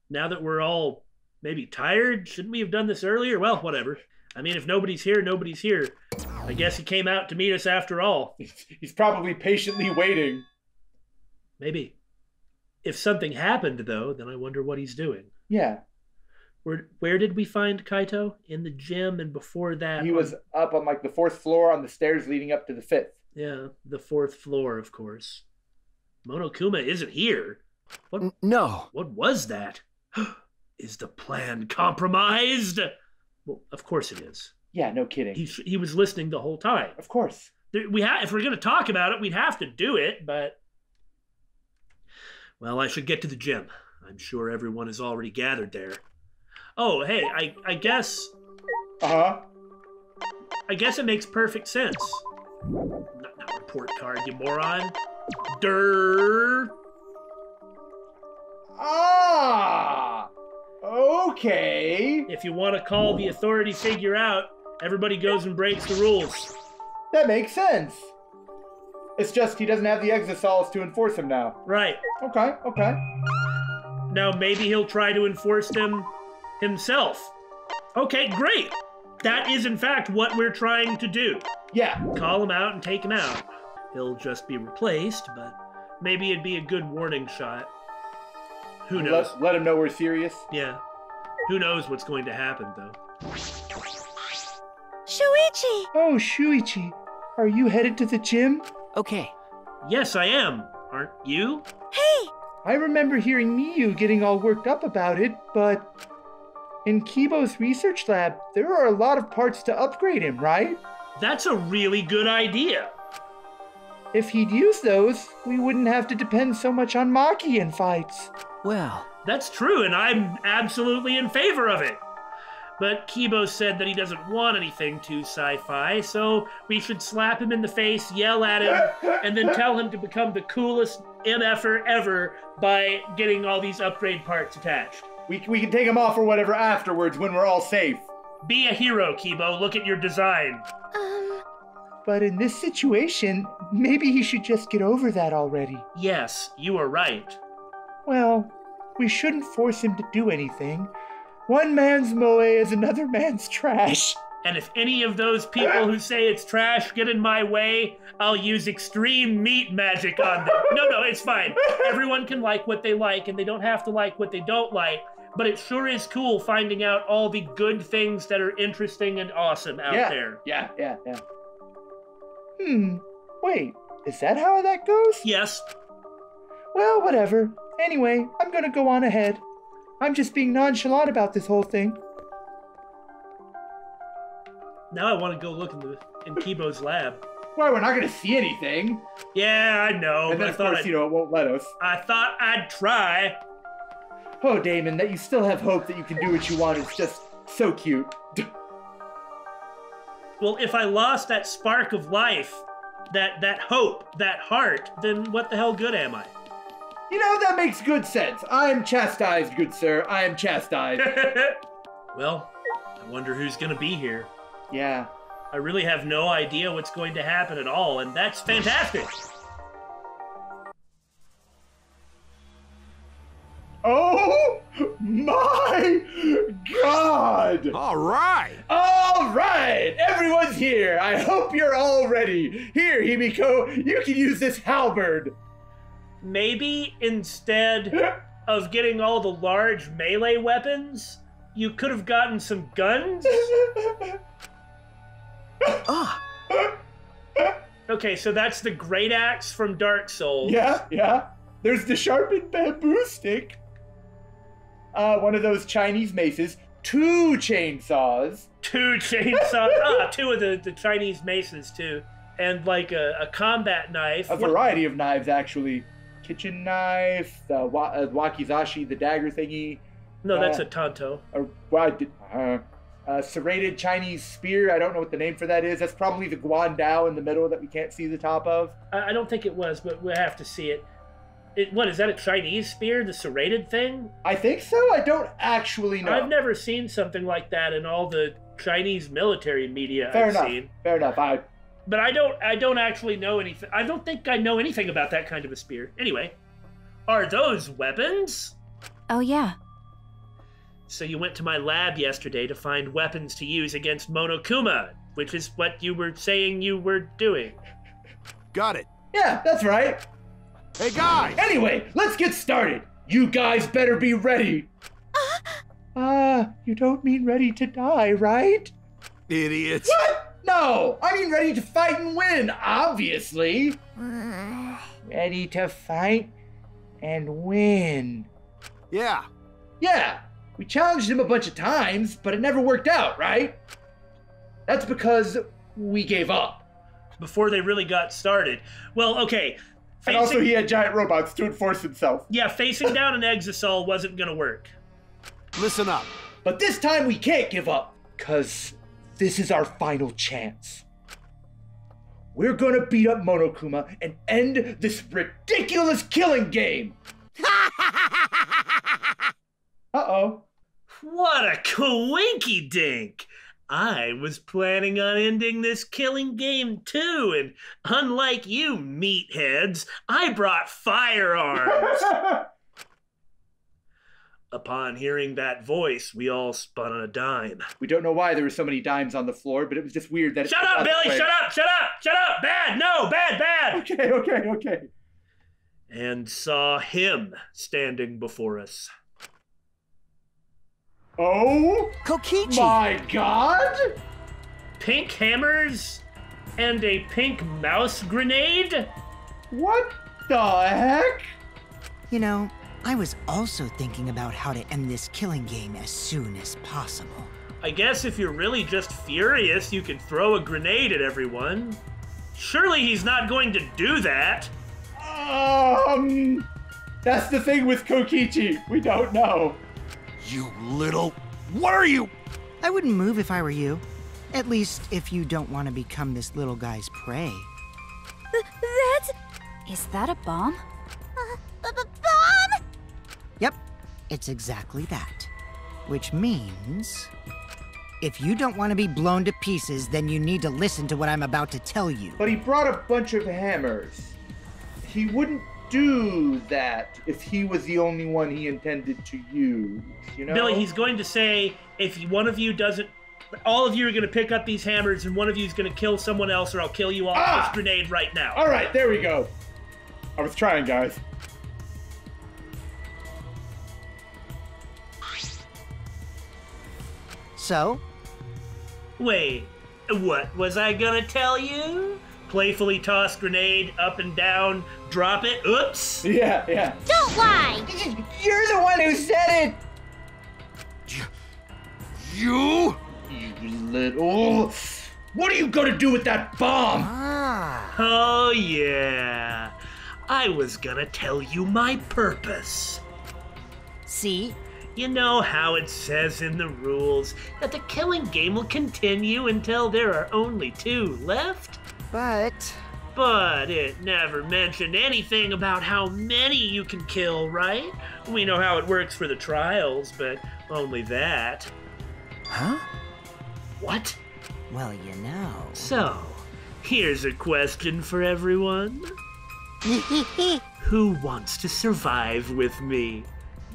Now that we're all maybe tired, shouldn't we have done this earlier? Well, whatever. I mean, if nobody's here, nobody's here. I guess he came out to meet us after all. He's probably patiently waiting. Maybe. If something happened, though, then I wonder what he's doing. Yeah. Where did we find Kaito? In the gym, and before that... He was up on like the 4th floor on the stairs leading up to the 5th. Yeah, the 4th floor, of course. Monokuma isn't here. What? No. What was that? Is the plan compromised? Well, of course it is. Yeah, no kidding. He was listening the whole time. Of course. If we're going to talk about it, we'd have to do it, but... Well, I should get to the gym. I'm sure everyone is already gathered there. Oh, hey, I guess... Uh-huh. I guess it makes perfect sense. Not report card, you moron. Durr. Ah! Okay. If you want to call the authority figure out, everybody goes and breaks the rules. That makes sense. It's just he doesn't have the exosols to enforce them now. Right. Okay, okay. Now maybe he'll try to enforce them himself. Okay, great. That is in fact what we're trying to do. Yeah. Call him out and take him out. He'll just be replaced, but maybe it'd be a good warning shot. Who knows? Let him know we're serious. Yeah. Who knows what's going to happen, though. Shuichi! Oh, Shuichi. Are you headed to the gym? Okay. Yes, I am. Aren't you? Hey! I remember hearing Miyu getting all worked up about it, but in Kibo's research lab, there are a lot of parts to upgrade him, right? That's a really good idea. If he'd use those, we wouldn't have to depend so much on Maki in fights. Well, That's true, and I'm absolutely in favor of it. But Kibo said that he doesn't want anything too sci-fi, so we should slap him in the face, yell at him, and then tell him to become the coolest MFer ever by getting all these upgrade parts attached. We can take him off or whatever afterwards when we're all safe. Be a hero, Kibo. Look at your design. But in this situation, maybe he should just get over that already. Yes, you are right. Well, we shouldn't force him to do anything. One man's moe is another man's trash. And if any of those people who say it's trash get in my way, I'll use extreme meat magic on them. No, it's fine. Everyone can like what they like, and they don't have to like what they don't like. But it sure is cool finding out all the good things that are interesting and awesome out there. Yeah. Wait, is that how that goes? Yes. Well, whatever. Anyway, I'm gonna go on ahead. I'm just being nonchalant about this whole thing. Now I want to go look in Kibo's lab. Why, we're not gonna see anything. Yeah, I know. And But then, of course, it won't let us. I thought I'd try. Oh, Damon, that you still have hope that you can do what you want is just so cute. Well, if I lost that spark of life, that hope, that heart, then what the hell good am I? You know, that makes good sense. I am chastised, good sir. I am chastised. Well, I wonder who's gonna be here. Yeah. I really have no idea what's going to happen at all, and that's fantastic. Oh my God! All right. All right, everyone's here. I hope you're all ready. Here, Himiko, you can use this halberd. Maybe instead of getting all the large melee weapons, you could have gotten some guns? Okay, so that's the great axe from Dark Souls. Yeah. There's the sharpened bamboo stick. One of those Chinese maces. 2 chainsaws. 2 chainsaws. 2 of the Chinese maces, too. And like a combat knife. A variety of knives, actually. Kitchen knife, the wakizashi, the dagger thingy. No, that's a tanto. Serrated Chinese spear. I don't know what the name for that is. That's probably the guandao in the middle that we can't see the top of. I don't think it was, but we'll have to see it. What, is that a Chinese spear? The serrated thing? I think so. I don't actually know. I've never seen something like that in all the Chinese military media I've seen. Fair enough. But I don't actually know anything. I don't think I know anything about that kind of a spear. Anyway, are those weapons? Oh, yeah. So you went to my lab yesterday to find weapons to use against Monokuma, which is what you were saying you were doing. Got it. Yeah, that's right. Hey, guys! Anyway, let's get started. You guys better be ready. You don't mean ready to die, right? Idiots. What? No, I mean ready to fight and win, obviously. Ready to fight and win. Yeah. Yeah, we challenged him a bunch of times, but it never worked out, right? That's because we gave up. Before they really got started. Well, okay. And also he had giant robots to enforce himself. Yeah, facing down an Exisol wasn't gonna work. Listen up. But this time we can't give up, because this is our final chance. We're gonna beat up Monokuma and end this ridiculous killing game. Uh-oh. What a coinky dink! I was planning on ending this killing game too, and unlike you meatheads, I brought firearms. Upon hearing that voice, we all spun on a dime. We don't know why there were so many dimes on the floor, but it was just weird that Shut up, Billy! Shut up! Shut up! Shut up! Bad! No! Bad! Bad! Okay. And saw him standing before us. Oh Kokichi! my god! Pink hammers and a pink mouse grenade? What the heck? You know, I was also thinking about how to end this killing game as soon as possible. I guess if you're really just furious, you could throw a grenade at everyone. Surely he's not going to do that. That's the thing with Kokichi. We don't know. You little... What are you? I wouldn't move if I were you. At least if you don't want to become this little guy's prey. Is that a bomb? Bomb? Yep, it's exactly that. Which means... if you don't want to be blown to pieces, then you need to listen to what I'm about to tell you. But he brought a bunch of hammers. He wouldn't do that if he was the only one he intended to use, you know? Billy, he's going to say, if one of you doesn't... all of you are going to pick up these hammers and one of you is going to kill someone else or I'll kill you all with this grenade right now. All right, there we go. I was trying, guys. So? Wait, what was I gonna tell you? Playfully toss grenade up and down, drop it, oops. Yeah. Don't lie! You're the one who said it! You? You little... What are you gonna do with that bomb? Oh yeah, I was gonna tell you my purpose. See? You know how it says in the rules that the killing game will continue until there are only 2 left? But it never mentioned anything about how many you can kill, right? We know how it works for the trials, but only that. Huh? What? Well, you know. So, here's a question for everyone. Who wants to survive with me?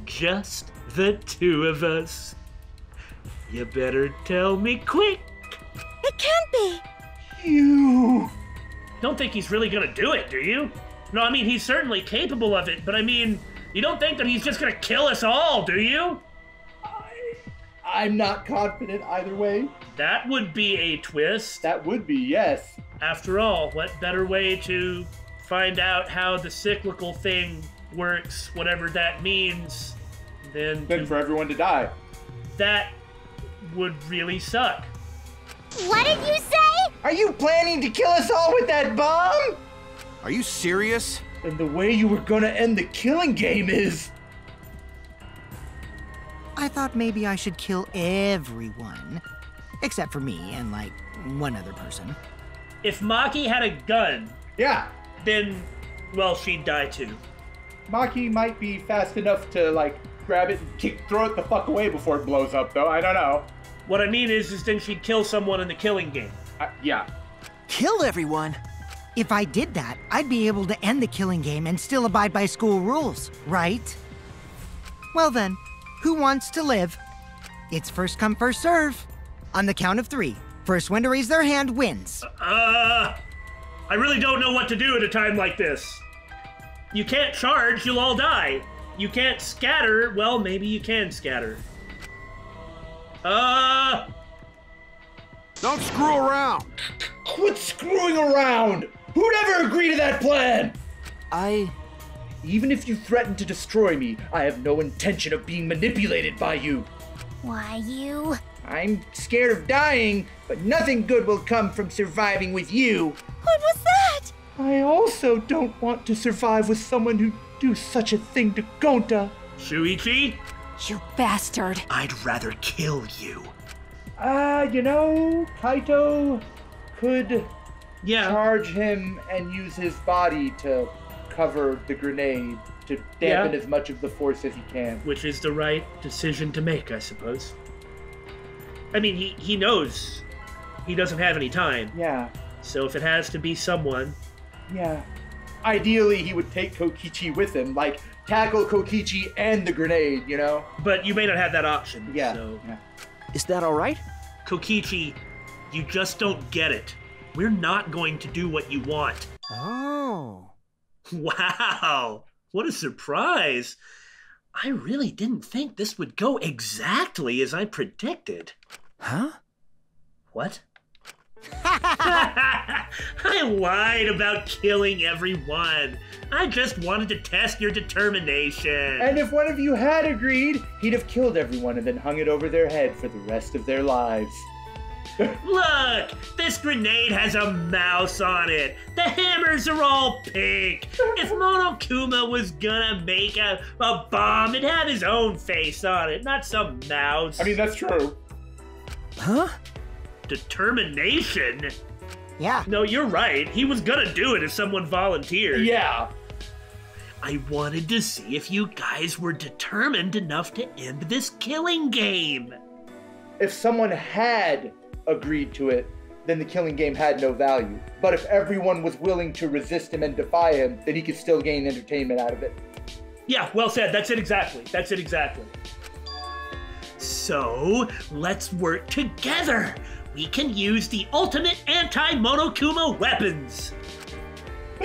Just the 2 of us. You better tell me quick. It can't be! You... Don't think he's really gonna do it, do you? No, I mean, he's certainly capable of it, but I mean, you don't think that he's just gonna kill us all, do you? I'm not confident either way. That would be a twist. That would be, yes. After all, what better way to find out how the cyclical thing works, whatever that means, than Then for everyone to die. that would really suck. What did you say? Are you planning to kill us all with that bomb? Are you serious? And the way you were gonna end the killing game is... I thought maybe I should kill everyone. Except for me and, like, one other person. If Maki had a gun, Yeah, then, well, she'd die too. Maki might be fast enough to, like, grab it and throw it the fuck away before it blows up, though. I don't know. What I mean is then she'd kill someone in the killing game. Yeah. Kill everyone? If I did that, I'd be able to end the killing game and still abide by school rules, right? Well then, who wants to live? It's first come, first serve. On the count of 3, first one to raise their hand wins. I really don't know what to do at a time like this. You can't charge, you'll all die. You can't scatter, well, maybe you can scatter. Don't screw around! Quit screwing around! Who'd ever agree to that plan? Even if you threaten to destroy me, I have no intention of being manipulated by you. Why, you? I'm scared of dying, but nothing good will come from surviving with you. What was that? I also don't want to survive with someone who'd do such a thing to Gonta. Shuichi? You bastard. I'd rather kill you. You know, Kaito could Yeah. charge him and use his body to cover the grenade to dampen as much of the force as he can. Which is the right decision to make, I suppose. I mean, he knows he doesn't have any time. Yeah, So if it has to be someone, yeah. Ideally, he would take Kokichi with him, like tackle Kokichi and the grenade, you know? but you may not have that option. Yeah. So, yeah. Is that all right? Kokichi, you just don't get it. We're not going to do what you want. Oh. Wow, what a surprise. I really didn't think this would go exactly as I predicted. Huh? What? I lied about killing everyone. I just wanted to test your determination. And if one of you had agreed, he'd have killed everyone and then hung it over their head for the rest of their lives. Look, this grenade has a mouse on it. The hammers are all pink. If Monokuma was gonna make a bomb, it'd have his own face on it, not some mouse. I mean, that's true. Huh? Determination? Yeah. No, you're right. He was gonna do it if someone volunteered. Yeah. I wanted to see if you guys were determined enough to end this killing game. If someone had agreed to it, then the killing game had no value. But if everyone was willing to resist him and defy him, then he could still gain entertainment out of it. Yeah, well said. That's it exactly. That's it exactly. So, let's work together. We can use the ultimate anti-Monokuma weapons.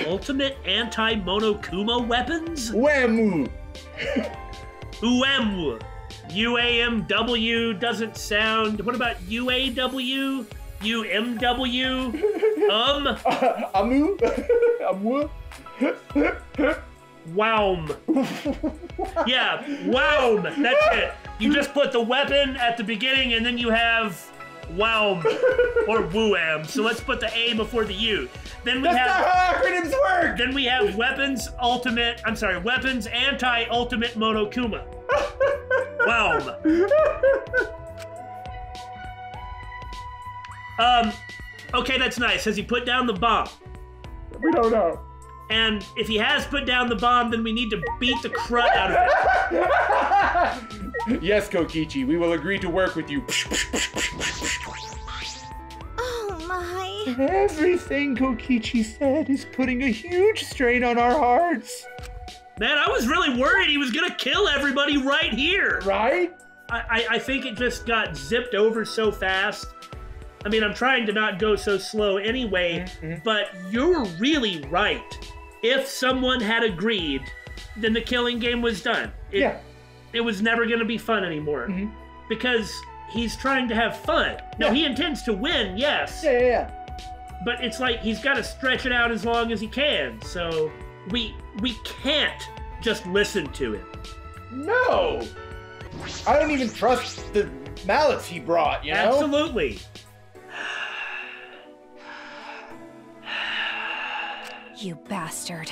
Ultimate anti-Monokuma weapons? Whamu! UAMW. UAMW doesn't sound... What about UAW? UMW? Amu? Amu? Wowm. Yeah, wowm. That's it. You just put the weapon at the beginning and then you have wowm or wooam. So let's put the A before the U. Then we That's have not how acronyms work! then we have weapons anti-ultimate Monokuma. Wowm. Okay, that's nice. Has he put down the bomb? We don't know. And if he has put down the bomb, then we need to beat the crud out of it. Yes, Kokichi, we will agree to work with you. Oh my. Everything Kokichi said is putting a huge strain on our hearts. Man, I was really worried he was gonna kill everybody right here. Right? I think it just got zipped over so fast. I mean, I'm trying to not go so slow anyway, but you're really right. If someone had agreed, then the killing game was done. It was never going to be fun anymore. Because he's trying to have fun. Now, he intends to win, yes. Yeah. But it's like he's got to stretch it out as long as he can. So we can't just listen to him. No! I don't even trust the mallets he brought, you know? Absolutely. You bastard.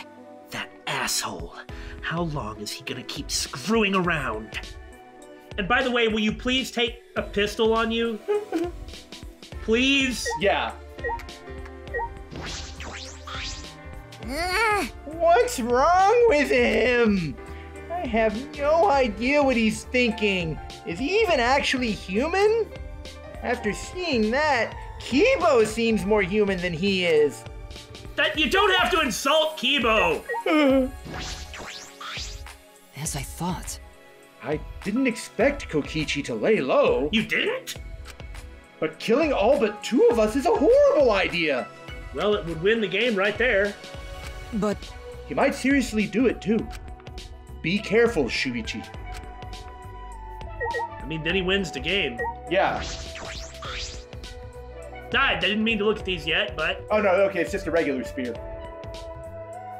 That asshole. How long is he gonna keep screwing around? And by the way, will you please take a pistol on you? Please? Yeah. Ugh. What's wrong with him? I have no idea what he's thinking. Is he even actually human? After seeing that, Kibo seems more human than he is. That you don't have to insult Kibo! As I thought. I didn't expect Kokichi to lay low, You didn't? but killing all but 2 of us is a horrible idea. Well, it would win the game right there. But He might seriously do it too. Be careful, Shuichi. I mean, then he wins the game. Yeah. I didn't mean to look at these yet, but... Oh no, okay, it's just a regular spear.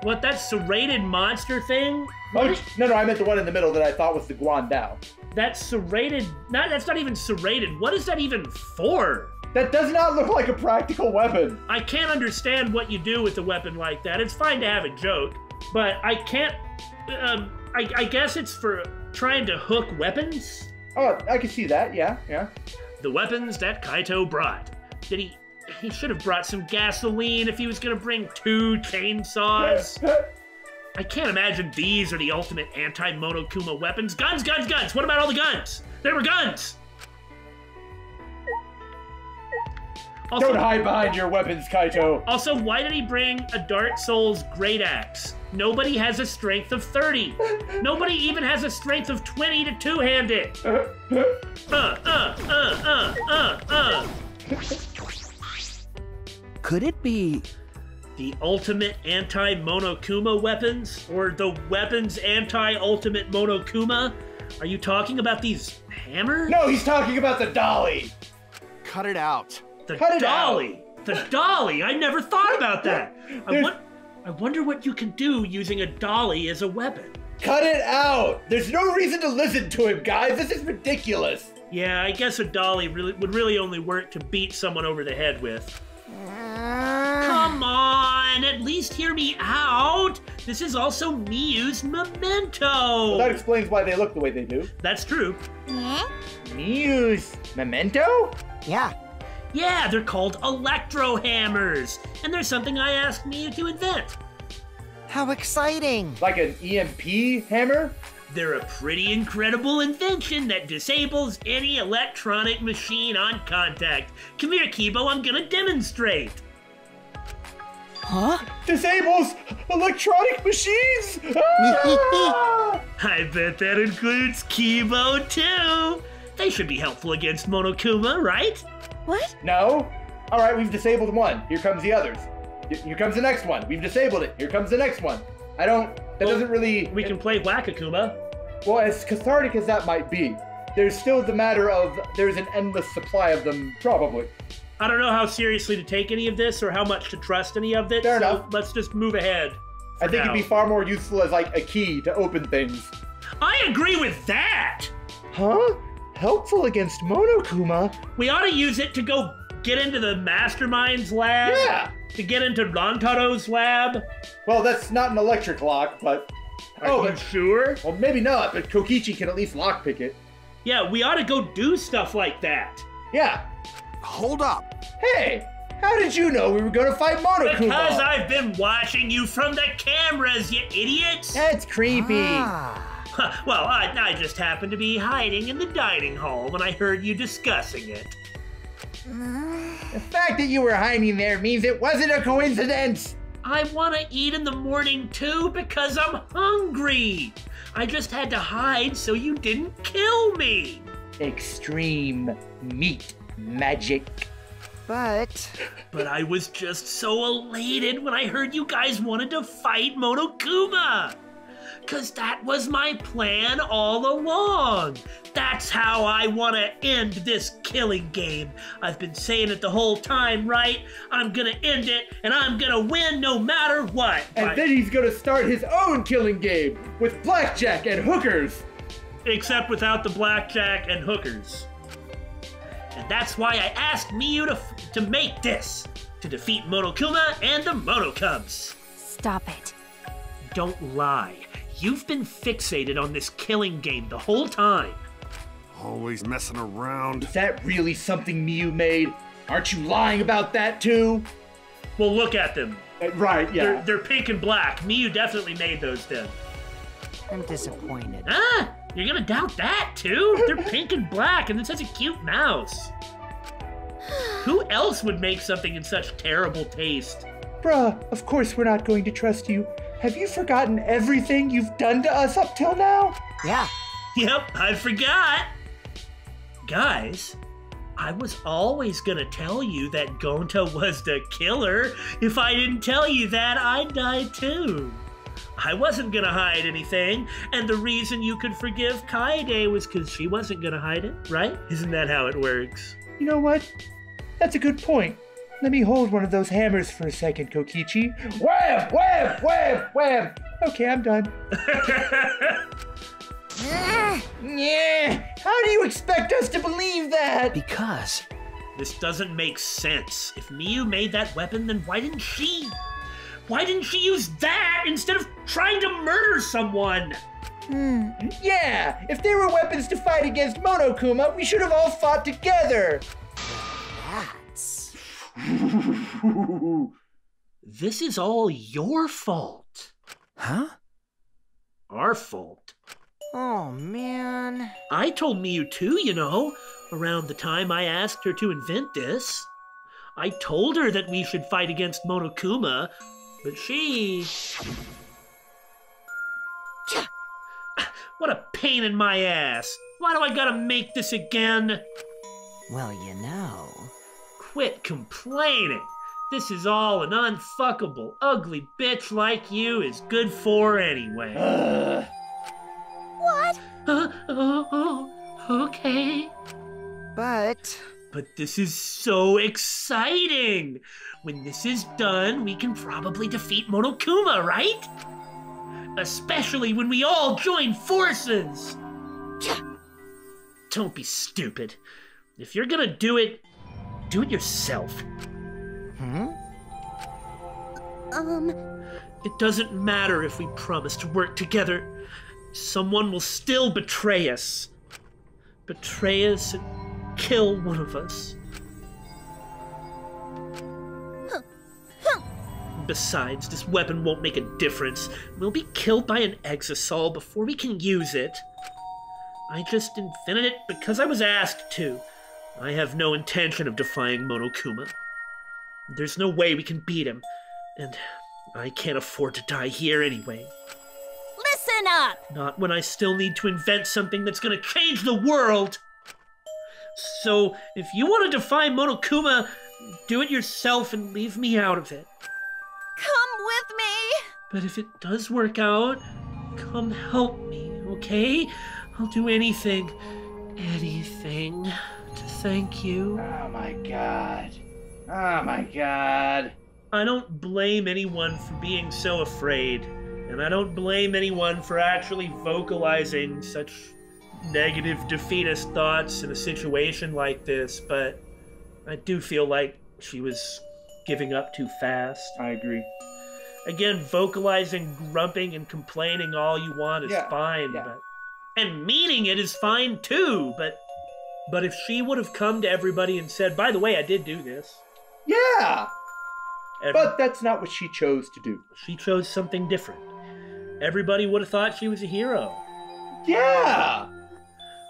What, that serrated monster thing? Oh, no, I meant the one in the middle that I thought was the Guandao. That serrated... No, that's not even serrated. What is that even for? That does not look like a practical weapon. I can't understand what you do with a weapon like that. It's fine to have a joke, but I can't... I guess it's for trying to hook weapons? Oh, I can see that, yeah. The weapons that Kaito brought. He should have brought some gasoline if he was gonna bring 2 chainsaws. I can't imagine these are the ultimate anti-Monokuma weapons. Guns! What about all the guns? There were guns! Also, Don't hide behind your weapons, Kaito. Also, why did he bring a Dark Souls great axe? Nobody has a strength of 30. Nobody even has a strength of 20 to two-hand it. could it be... The ultimate anti-Monokuma weapons? Or the weapons anti-ultimate Monokuma? Are you talking about these hammers? No, he's talking about the dolly. Cut it out. The Cut it dolly! The dolly! I never thought about that! I wonder what you can do using a dolly as a weapon. Cut it out. There's no reason to listen to him, guys. This is ridiculous. Yeah, I guess a dolly would really only work to beat someone over the head with. Come on, at least hear me out. This is also Miyu's memento. Well, that explains why they look the way they do. That's true. Eh? Muse memento? Yeah. Yeah, they're called electro hammers, and there's something I asked Miyu to invent. How exciting! Like an EMP hammer? They're a pretty incredible invention that disables any electronic machine on contact. Come here, Kibo, I'm gonna demonstrate. Huh? Disables electronic machines? Ah! I bet that includes Kibo, too. They should be helpful against Monokuma, right? What? No? All right, we've disabled one. Here comes the others. Here comes the next one. We've disabled it. Here comes the next one. That doesn't really... We can play Whack-A-Kuma. Well, as cathartic as that might be, there's still the matter of there's an endless supply of them, probably. I don't know how seriously to take any of this or how much to trust any of it, Fair so enough. let's just move ahead. I think it'd be far more useful as like a key to open things. I agree with that! Huh? Helpful against Monokuma? We ought to use it to go get into the Mastermind's lab. Yeah! To get into Rantaro's lab. Well, that's not an electric lock, but... Are you sure? Well, maybe not, but Kokichi can at least lockpick it. Yeah, we ought to go do stuff like that. Yeah. Hold up. Hey! How did you know we were gonna fight Monokuma? Because I've been watching you from the cameras, you idiots! That's creepy. Well, I just happened to be hiding in the dining hall when I heard you discussing it. The fact that you were hiding there means it wasn't a coincidence. I want to eat in the morning too because I'm hungry. I just had to hide so you didn't kill me. Extreme meat magic. But I was just so elated when I heard you guys wanted to fight Monokuma. 'Cause that was my plan all along. That's how I want to end this killing game. I've been saying it the whole time, right? I'm gonna end it, and I'm gonna win no matter what. And then he's gonna start his own killing game with blackjack and hookers. Except without the blackjack and hookers. And that's why I asked Miyu to make this, to defeat Monokuma and the Monokubs. Stop it. Don't lie. You've been fixated on this killing game the whole time. Always messing around. Is that really something Miyu made? Aren't you lying about that too? Well, look at them. Right, yeah. They're pink and black. Miyu definitely made those then. I'm disappointed. Ah, you're gonna doubt that too? They're pink and black, and it's such a cute mouse. Who else would make something in such terrible taste? Bruh, of course we're not going to trust you. Have you forgotten everything you've done to us up till now? Yeah. Yep, I forgot. Guys, I was always gonna tell you that Gonta was the killer. If I didn't tell you that, I'd die too. I wasn't gonna hide anything, and the reason you could forgive Kaede was because she wasn't gonna hide it, right? Isn't that how it works? You know what? That's a good point. Let me hold one of those hammers for a second, Kokichi. Wham! Wham! Wham! Wham! Okay, I'm done. Yeah. How do you expect us to believe that? Because This doesn't make sense. If Miyu made that weapon, then why didn't she? Why didn't she use that instead of trying to murder someone? Yeah, if there were weapons to fight against Monokuma, we should have all fought together. That's... This is all your fault. Huh? Our fault. Oh, man. I told Miyu too, you know, around the time I asked her to invent this. I told her that we should fight against Monokuma, but she... What a pain in my ass. Why do I gotta make this again? Well, you know... Quit complaining. This is all an unfuckable, ugly bitch like you is good for anyway. What? Okay. But... But this is so exciting! When this is done, we can probably defeat Monokuma, right? Especially when we all join forces! Don't be stupid. If you're gonna do it yourself. It doesn't matter if we promise to work together. Someone will still betray us. Betray us and kill one of us. Besides, this weapon won't make a difference. We'll be killed by an exisal before we can use it. I just invented it because I was asked to. I have no intention of defying Monokuma. There's no way we can beat him, and I can't afford to die here anyway. Listen up! Not when I still need to invent something that's gonna change the world! So, if you want to defy Monokuma, do it yourself and leave me out of it. Come with me! But if it does work out, come help me, okay? I'll do anything to thank you. Oh my god. Oh my god. I don't blame anyone for being so afraid, and I don't blame anyone for actually vocalizing such negative defeatist thoughts in a situation like this, but I do feel like she was giving up too fast. I agree. Again, vocalizing, grumping, and complaining all you want is fine, yeah. and meaning it is fine too, but if she would have come to everybody and said, by the way, I did do this. Yeah! But that's not what she chose to do. She chose something different. Everybody would have thought she was a hero. Yeah!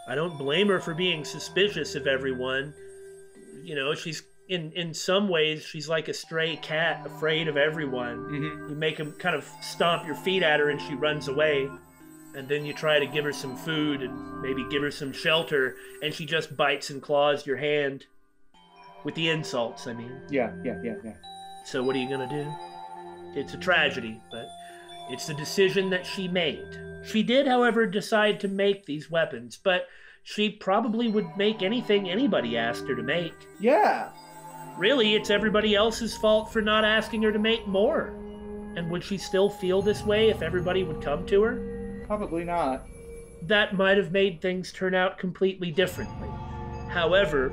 I don't blame her for being suspicious of everyone. You know, she's in some ways, she's like a stray cat, afraid of everyone. Mm-hmm. You make him kind of stomp your feet at her and she runs away. And then you try to give her some food and maybe give her some shelter, and she just bites and claws your hand. With the insults, I mean. Yeah. So what are you gonna do? It's a tragedy, but it's the decision that she made. She did, however, decide to make these weapons, but she probably would make anything anybody asked her to make. Yeah. Really, it's everybody else's fault for not asking her to make more. And would she still feel this way if everybody would come to her? Probably not. That might have made things turn out completely differently. However,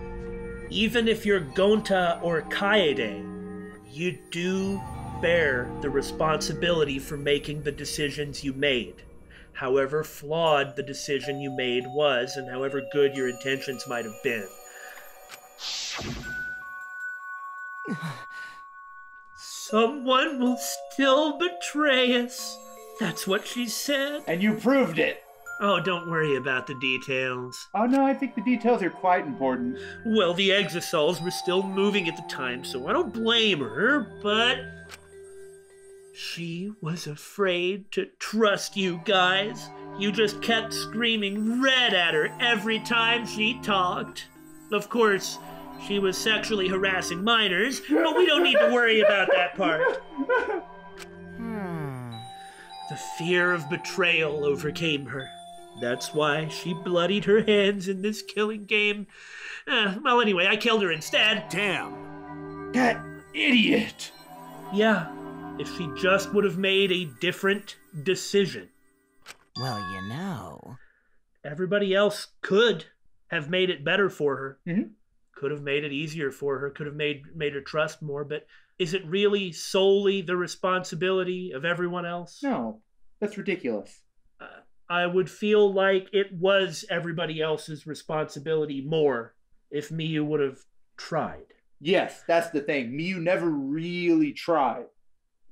Even if you're Gonta or Kaede, you do bear the responsibility for making the decisions you made. However flawed the decision you made was, and however good your intentions might have been. Someone will still betray us. That's what she said. And you proved it. Oh, don't worry about the details. Oh no, I think the details are quite important. Well, the Exosols were still moving at the time, so I don't blame her, but she was afraid to trust you guys. You just kept screaming red at her every time she talked. Of course, she was sexually harassing minors, but we don't need to worry about that part. The fear of betrayal overcame her. That's why she bloodied her hands in this killing game. Well, anyway, I killed her instead. Damn. That idiot! Yeah, if she just would have made a different decision. Well, you know. Everybody else could have made it better for her. Mm-hmm. Could have made it easier for her. Could have made her trust more. But is it really solely the responsibility of everyone else? No, that's ridiculous. I would feel like it was everybody else's responsibility more if Miyu would have tried. Yes, that's the thing. Miyu never really tried.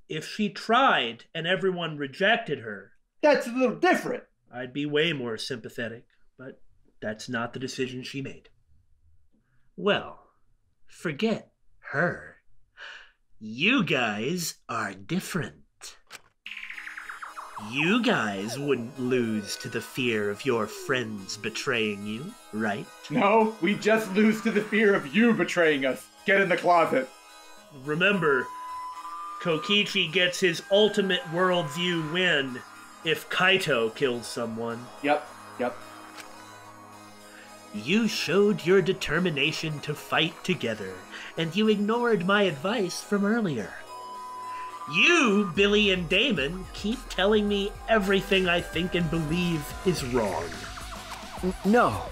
If she tried and everyone rejected her, That's a little different. I'd be way more sympathetic, but that's not the decision she made. Well, forget her. You guys are different. You guys wouldn't lose to the fear of your friends betraying you, right? No, we just lose to the fear of you betraying us. Get in the closet. Remember, Kokichi gets his ultimate worldview win if Kaito kills someone. Yep. You showed your determination to fight together, and you ignored my advice from earlier. You, Billy and Damon, keep telling me everything I think and believe is wrong. No.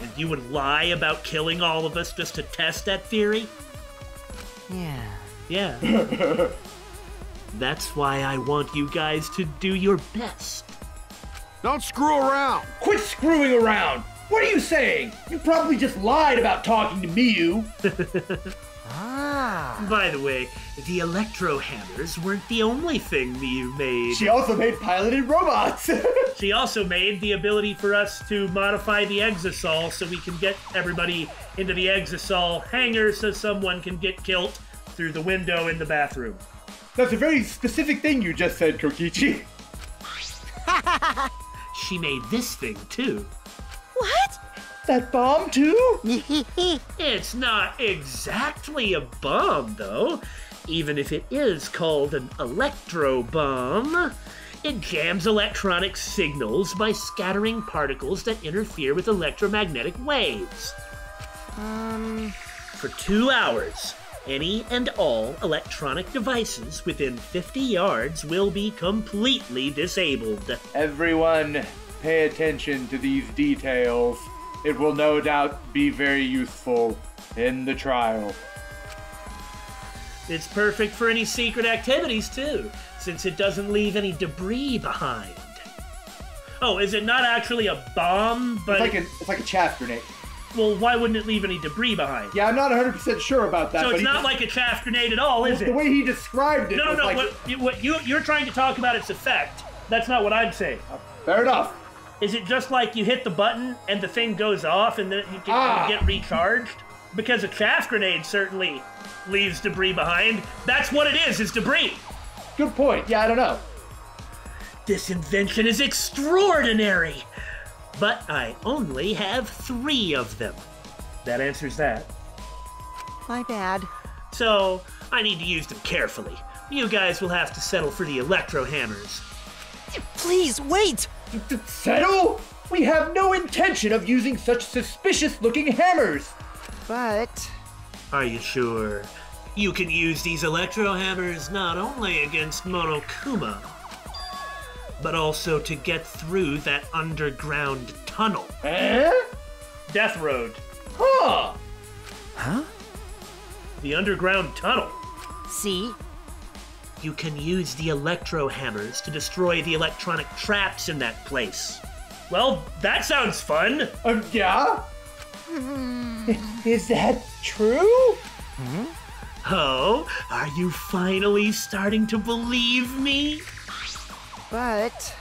And you would lie about killing all of us just to test that theory? Yeah. Yeah. That's why I want you guys to do your best. Don't screw around. Quit screwing around! What are you saying? You probably just lied about talking to Miyu. By the way, the electro hammers weren't the only thing Miyu made. She also made piloted robots. She also made the ability for us to modify the Exosol so we can get everybody into the Exosol hangar so someone can get killed through the window in the bathroom. That's a very specific thing you just said, Kokichi. She made this thing too. What? That bomb too? It's not exactly a bomb, though. Even if it is called an electro bomb, it jams electronic signals by scattering particles that interfere with electromagnetic waves. For 2 hours, any and all electronic devices within 50 yards will be completely disabled. Everyone, pay attention to these details. It will no doubt be very useful in the trial. It's perfect for any secret activities, too, since it doesn't leave any debris behind. Oh, is it not actually a bomb, but... It's like a chaff grenade. Well, why wouldn't it leave any debris behind? Yeah, I'm not 100% sure about that. So but it's not like a chaff grenade at all, is it? The way he described it No. was like... What you're trying to talk about its effect. That's not what I'm saying. Fair enough. Is it just like you hit the button and the thing goes off and then you get recharged? Because a chaff grenade certainly leaves debris behind. That's what it is debris. Good point. Yeah, I don't know. This invention is extraordinary. But I only have 3 of them. That answers that. My bad. So, I need to use them carefully. You guys will have to settle for the electro hammers. Please, wait! Settle? We have no intention of using such suspicious-looking hammers. But... Are you sure? You can use these electro hammers not only against Monokuma, but also to get through that underground tunnel. Eh? Death Road. Huh. Huh. Huh? The underground tunnel. See? You can use the electro hammers to destroy the electronic traps in that place. Well, that sounds fun. Yeah? Is that true? Oh, are you finally starting to believe me? But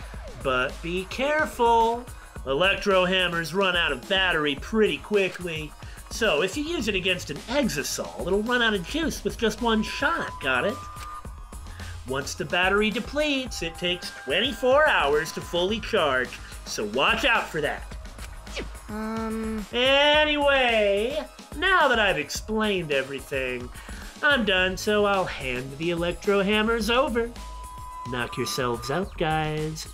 But be careful. Electro hammers run out of battery pretty quickly. So if you use it against an exisol, it'll run out of juice with just one shot, got it? Once the battery depletes, it takes 24 hours to fully charge, so watch out for that. Anyway, now that I've explained everything, I'm done, so I'll hand the electro hammers over. Knock yourselves out, guys.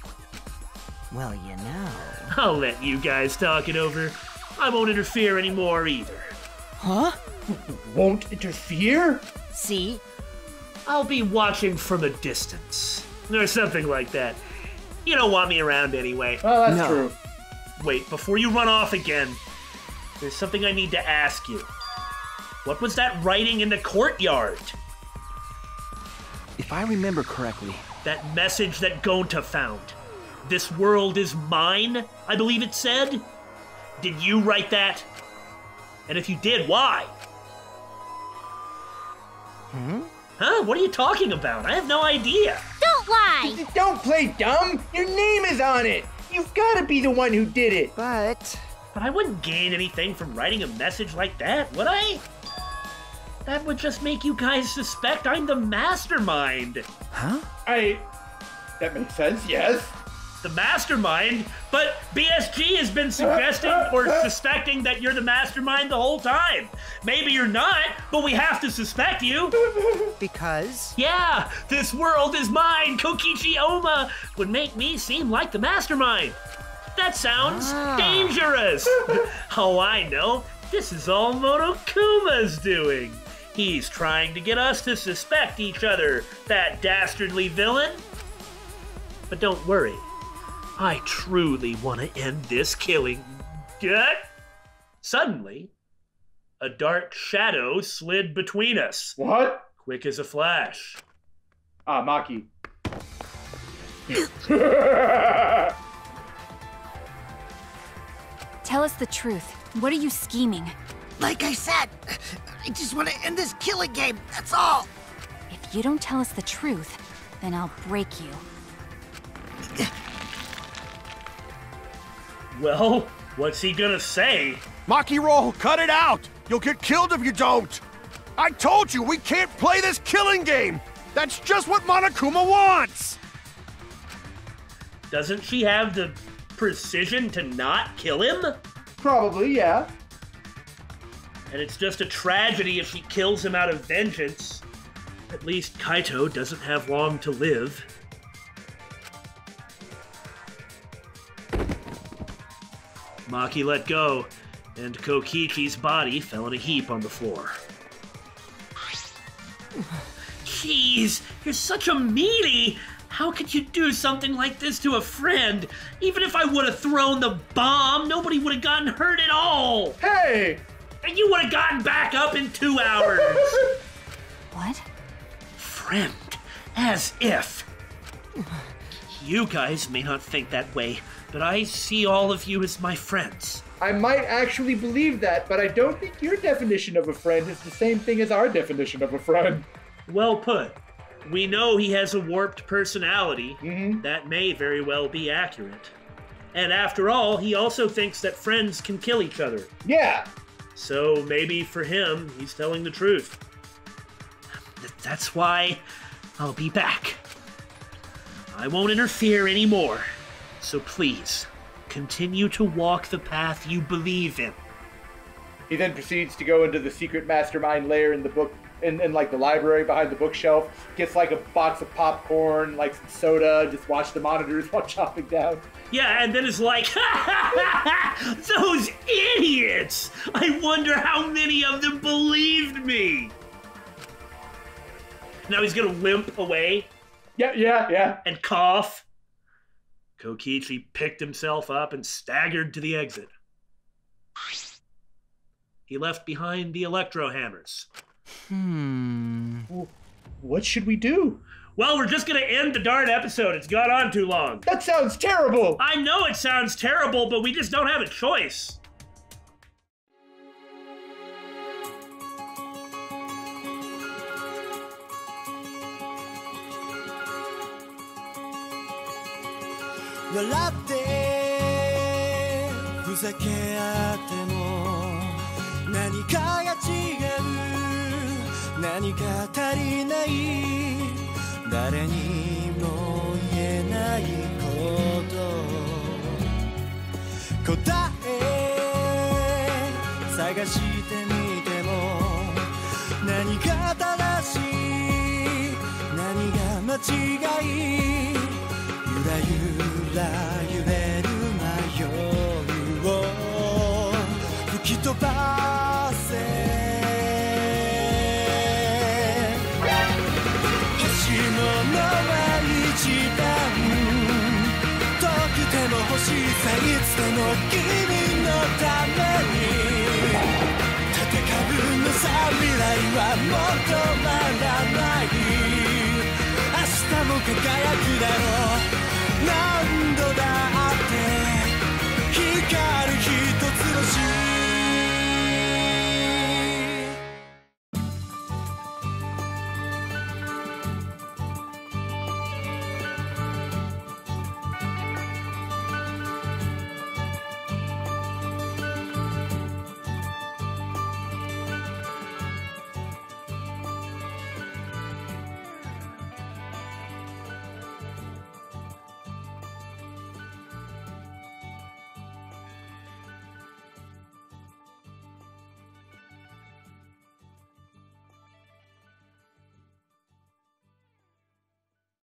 well, you know. I'll let you guys talk it over. I won't interfere anymore either. Huh? Won't interfere? See? I'll be watching from a distance, or something like that. You don't want me around anyway. Well, that's No. true. Wait, before you run off again, there's something I need to ask you. What was that writing in the courtyard? If I remember correctly, That message that Gonta found. This world is mine, I believe it said. Did you write that? And if you did, why? Huh? What are you talking about? I have no idea. Don't lie! Don't play dumb. Your name is on it. You've got to be the one who did it. But But I wouldn't gain anything from writing a message like that, would I? That would just make you guys suspect I'm the mastermind. huh? That makes sense, yes. The mastermind? But BSG has been suggesting or suspecting that you're the mastermind the whole time. Maybe you're not, but we have to suspect you. because Yeah, this world is mine. Kokichi Oma would make me seem like the mastermind. That sounds dangerous. Oh, I know. This is all Monokuma's doing. He's trying to get us to suspect each other, that dastardly villain. But don't worry. I truly want to end this killing. Suddenly, a dark shadow slid between us, What? quick as a flash. Ah, Maki. Tell us the truth. What are you scheming? like I said, I just want to end this killing game, that's all. If you don't tell us the truth, then I'll break you. Well, what's he gonna say? Maki roll, cut it out! You'll get killed if you don't! I told you, we can't play this killing game! That's just what Monokuma wants! Doesn't she have the precision to not kill him? Probably, yeah. And it's just a tragedy if she kills him out of vengeance. At least Kaito doesn't have long to live. Maki let go, and Kokichi's body fell in a heap on the floor. Jeez, you're such a meanie! How could you do something like this to a friend? Even if I would have thrown the bomb, nobody would have gotten hurt at all! Hey! And you would have gotten back up in 2 hours! What? Friend, as if. You guys may not think that way, but I see all of you as my friends. I might actually believe that, but I don't think your definition of a friend is the same thing as our definition of a friend. Well put. We know he has a warped personality. Mm-hmm. That may very well be accurate. And after all, he also thinks that friends can kill each other. Yeah. So maybe for him, he's telling the truth. That's why I'll be back. I won't interfere anymore. So please, continue to walk the path you believe in. He then proceeds to go into the secret mastermind lair in the book, in like the library behind the bookshelf, gets like a box of popcorn, like some soda, just watch the monitors while chopping down. Yeah, and then it's like, those idiots! I wonder how many of them believed me! Now he's gonna limp away Yeah. and cough. Kokichi picked himself up and staggered to the exit. He left behind the electro hammers. What should we do? Well, we're just gonna end the darn episode. It's gone on too long. That sounds terrible! I know it sounds terrible, but we just don't have a choice.明日も輝くだろう何度だ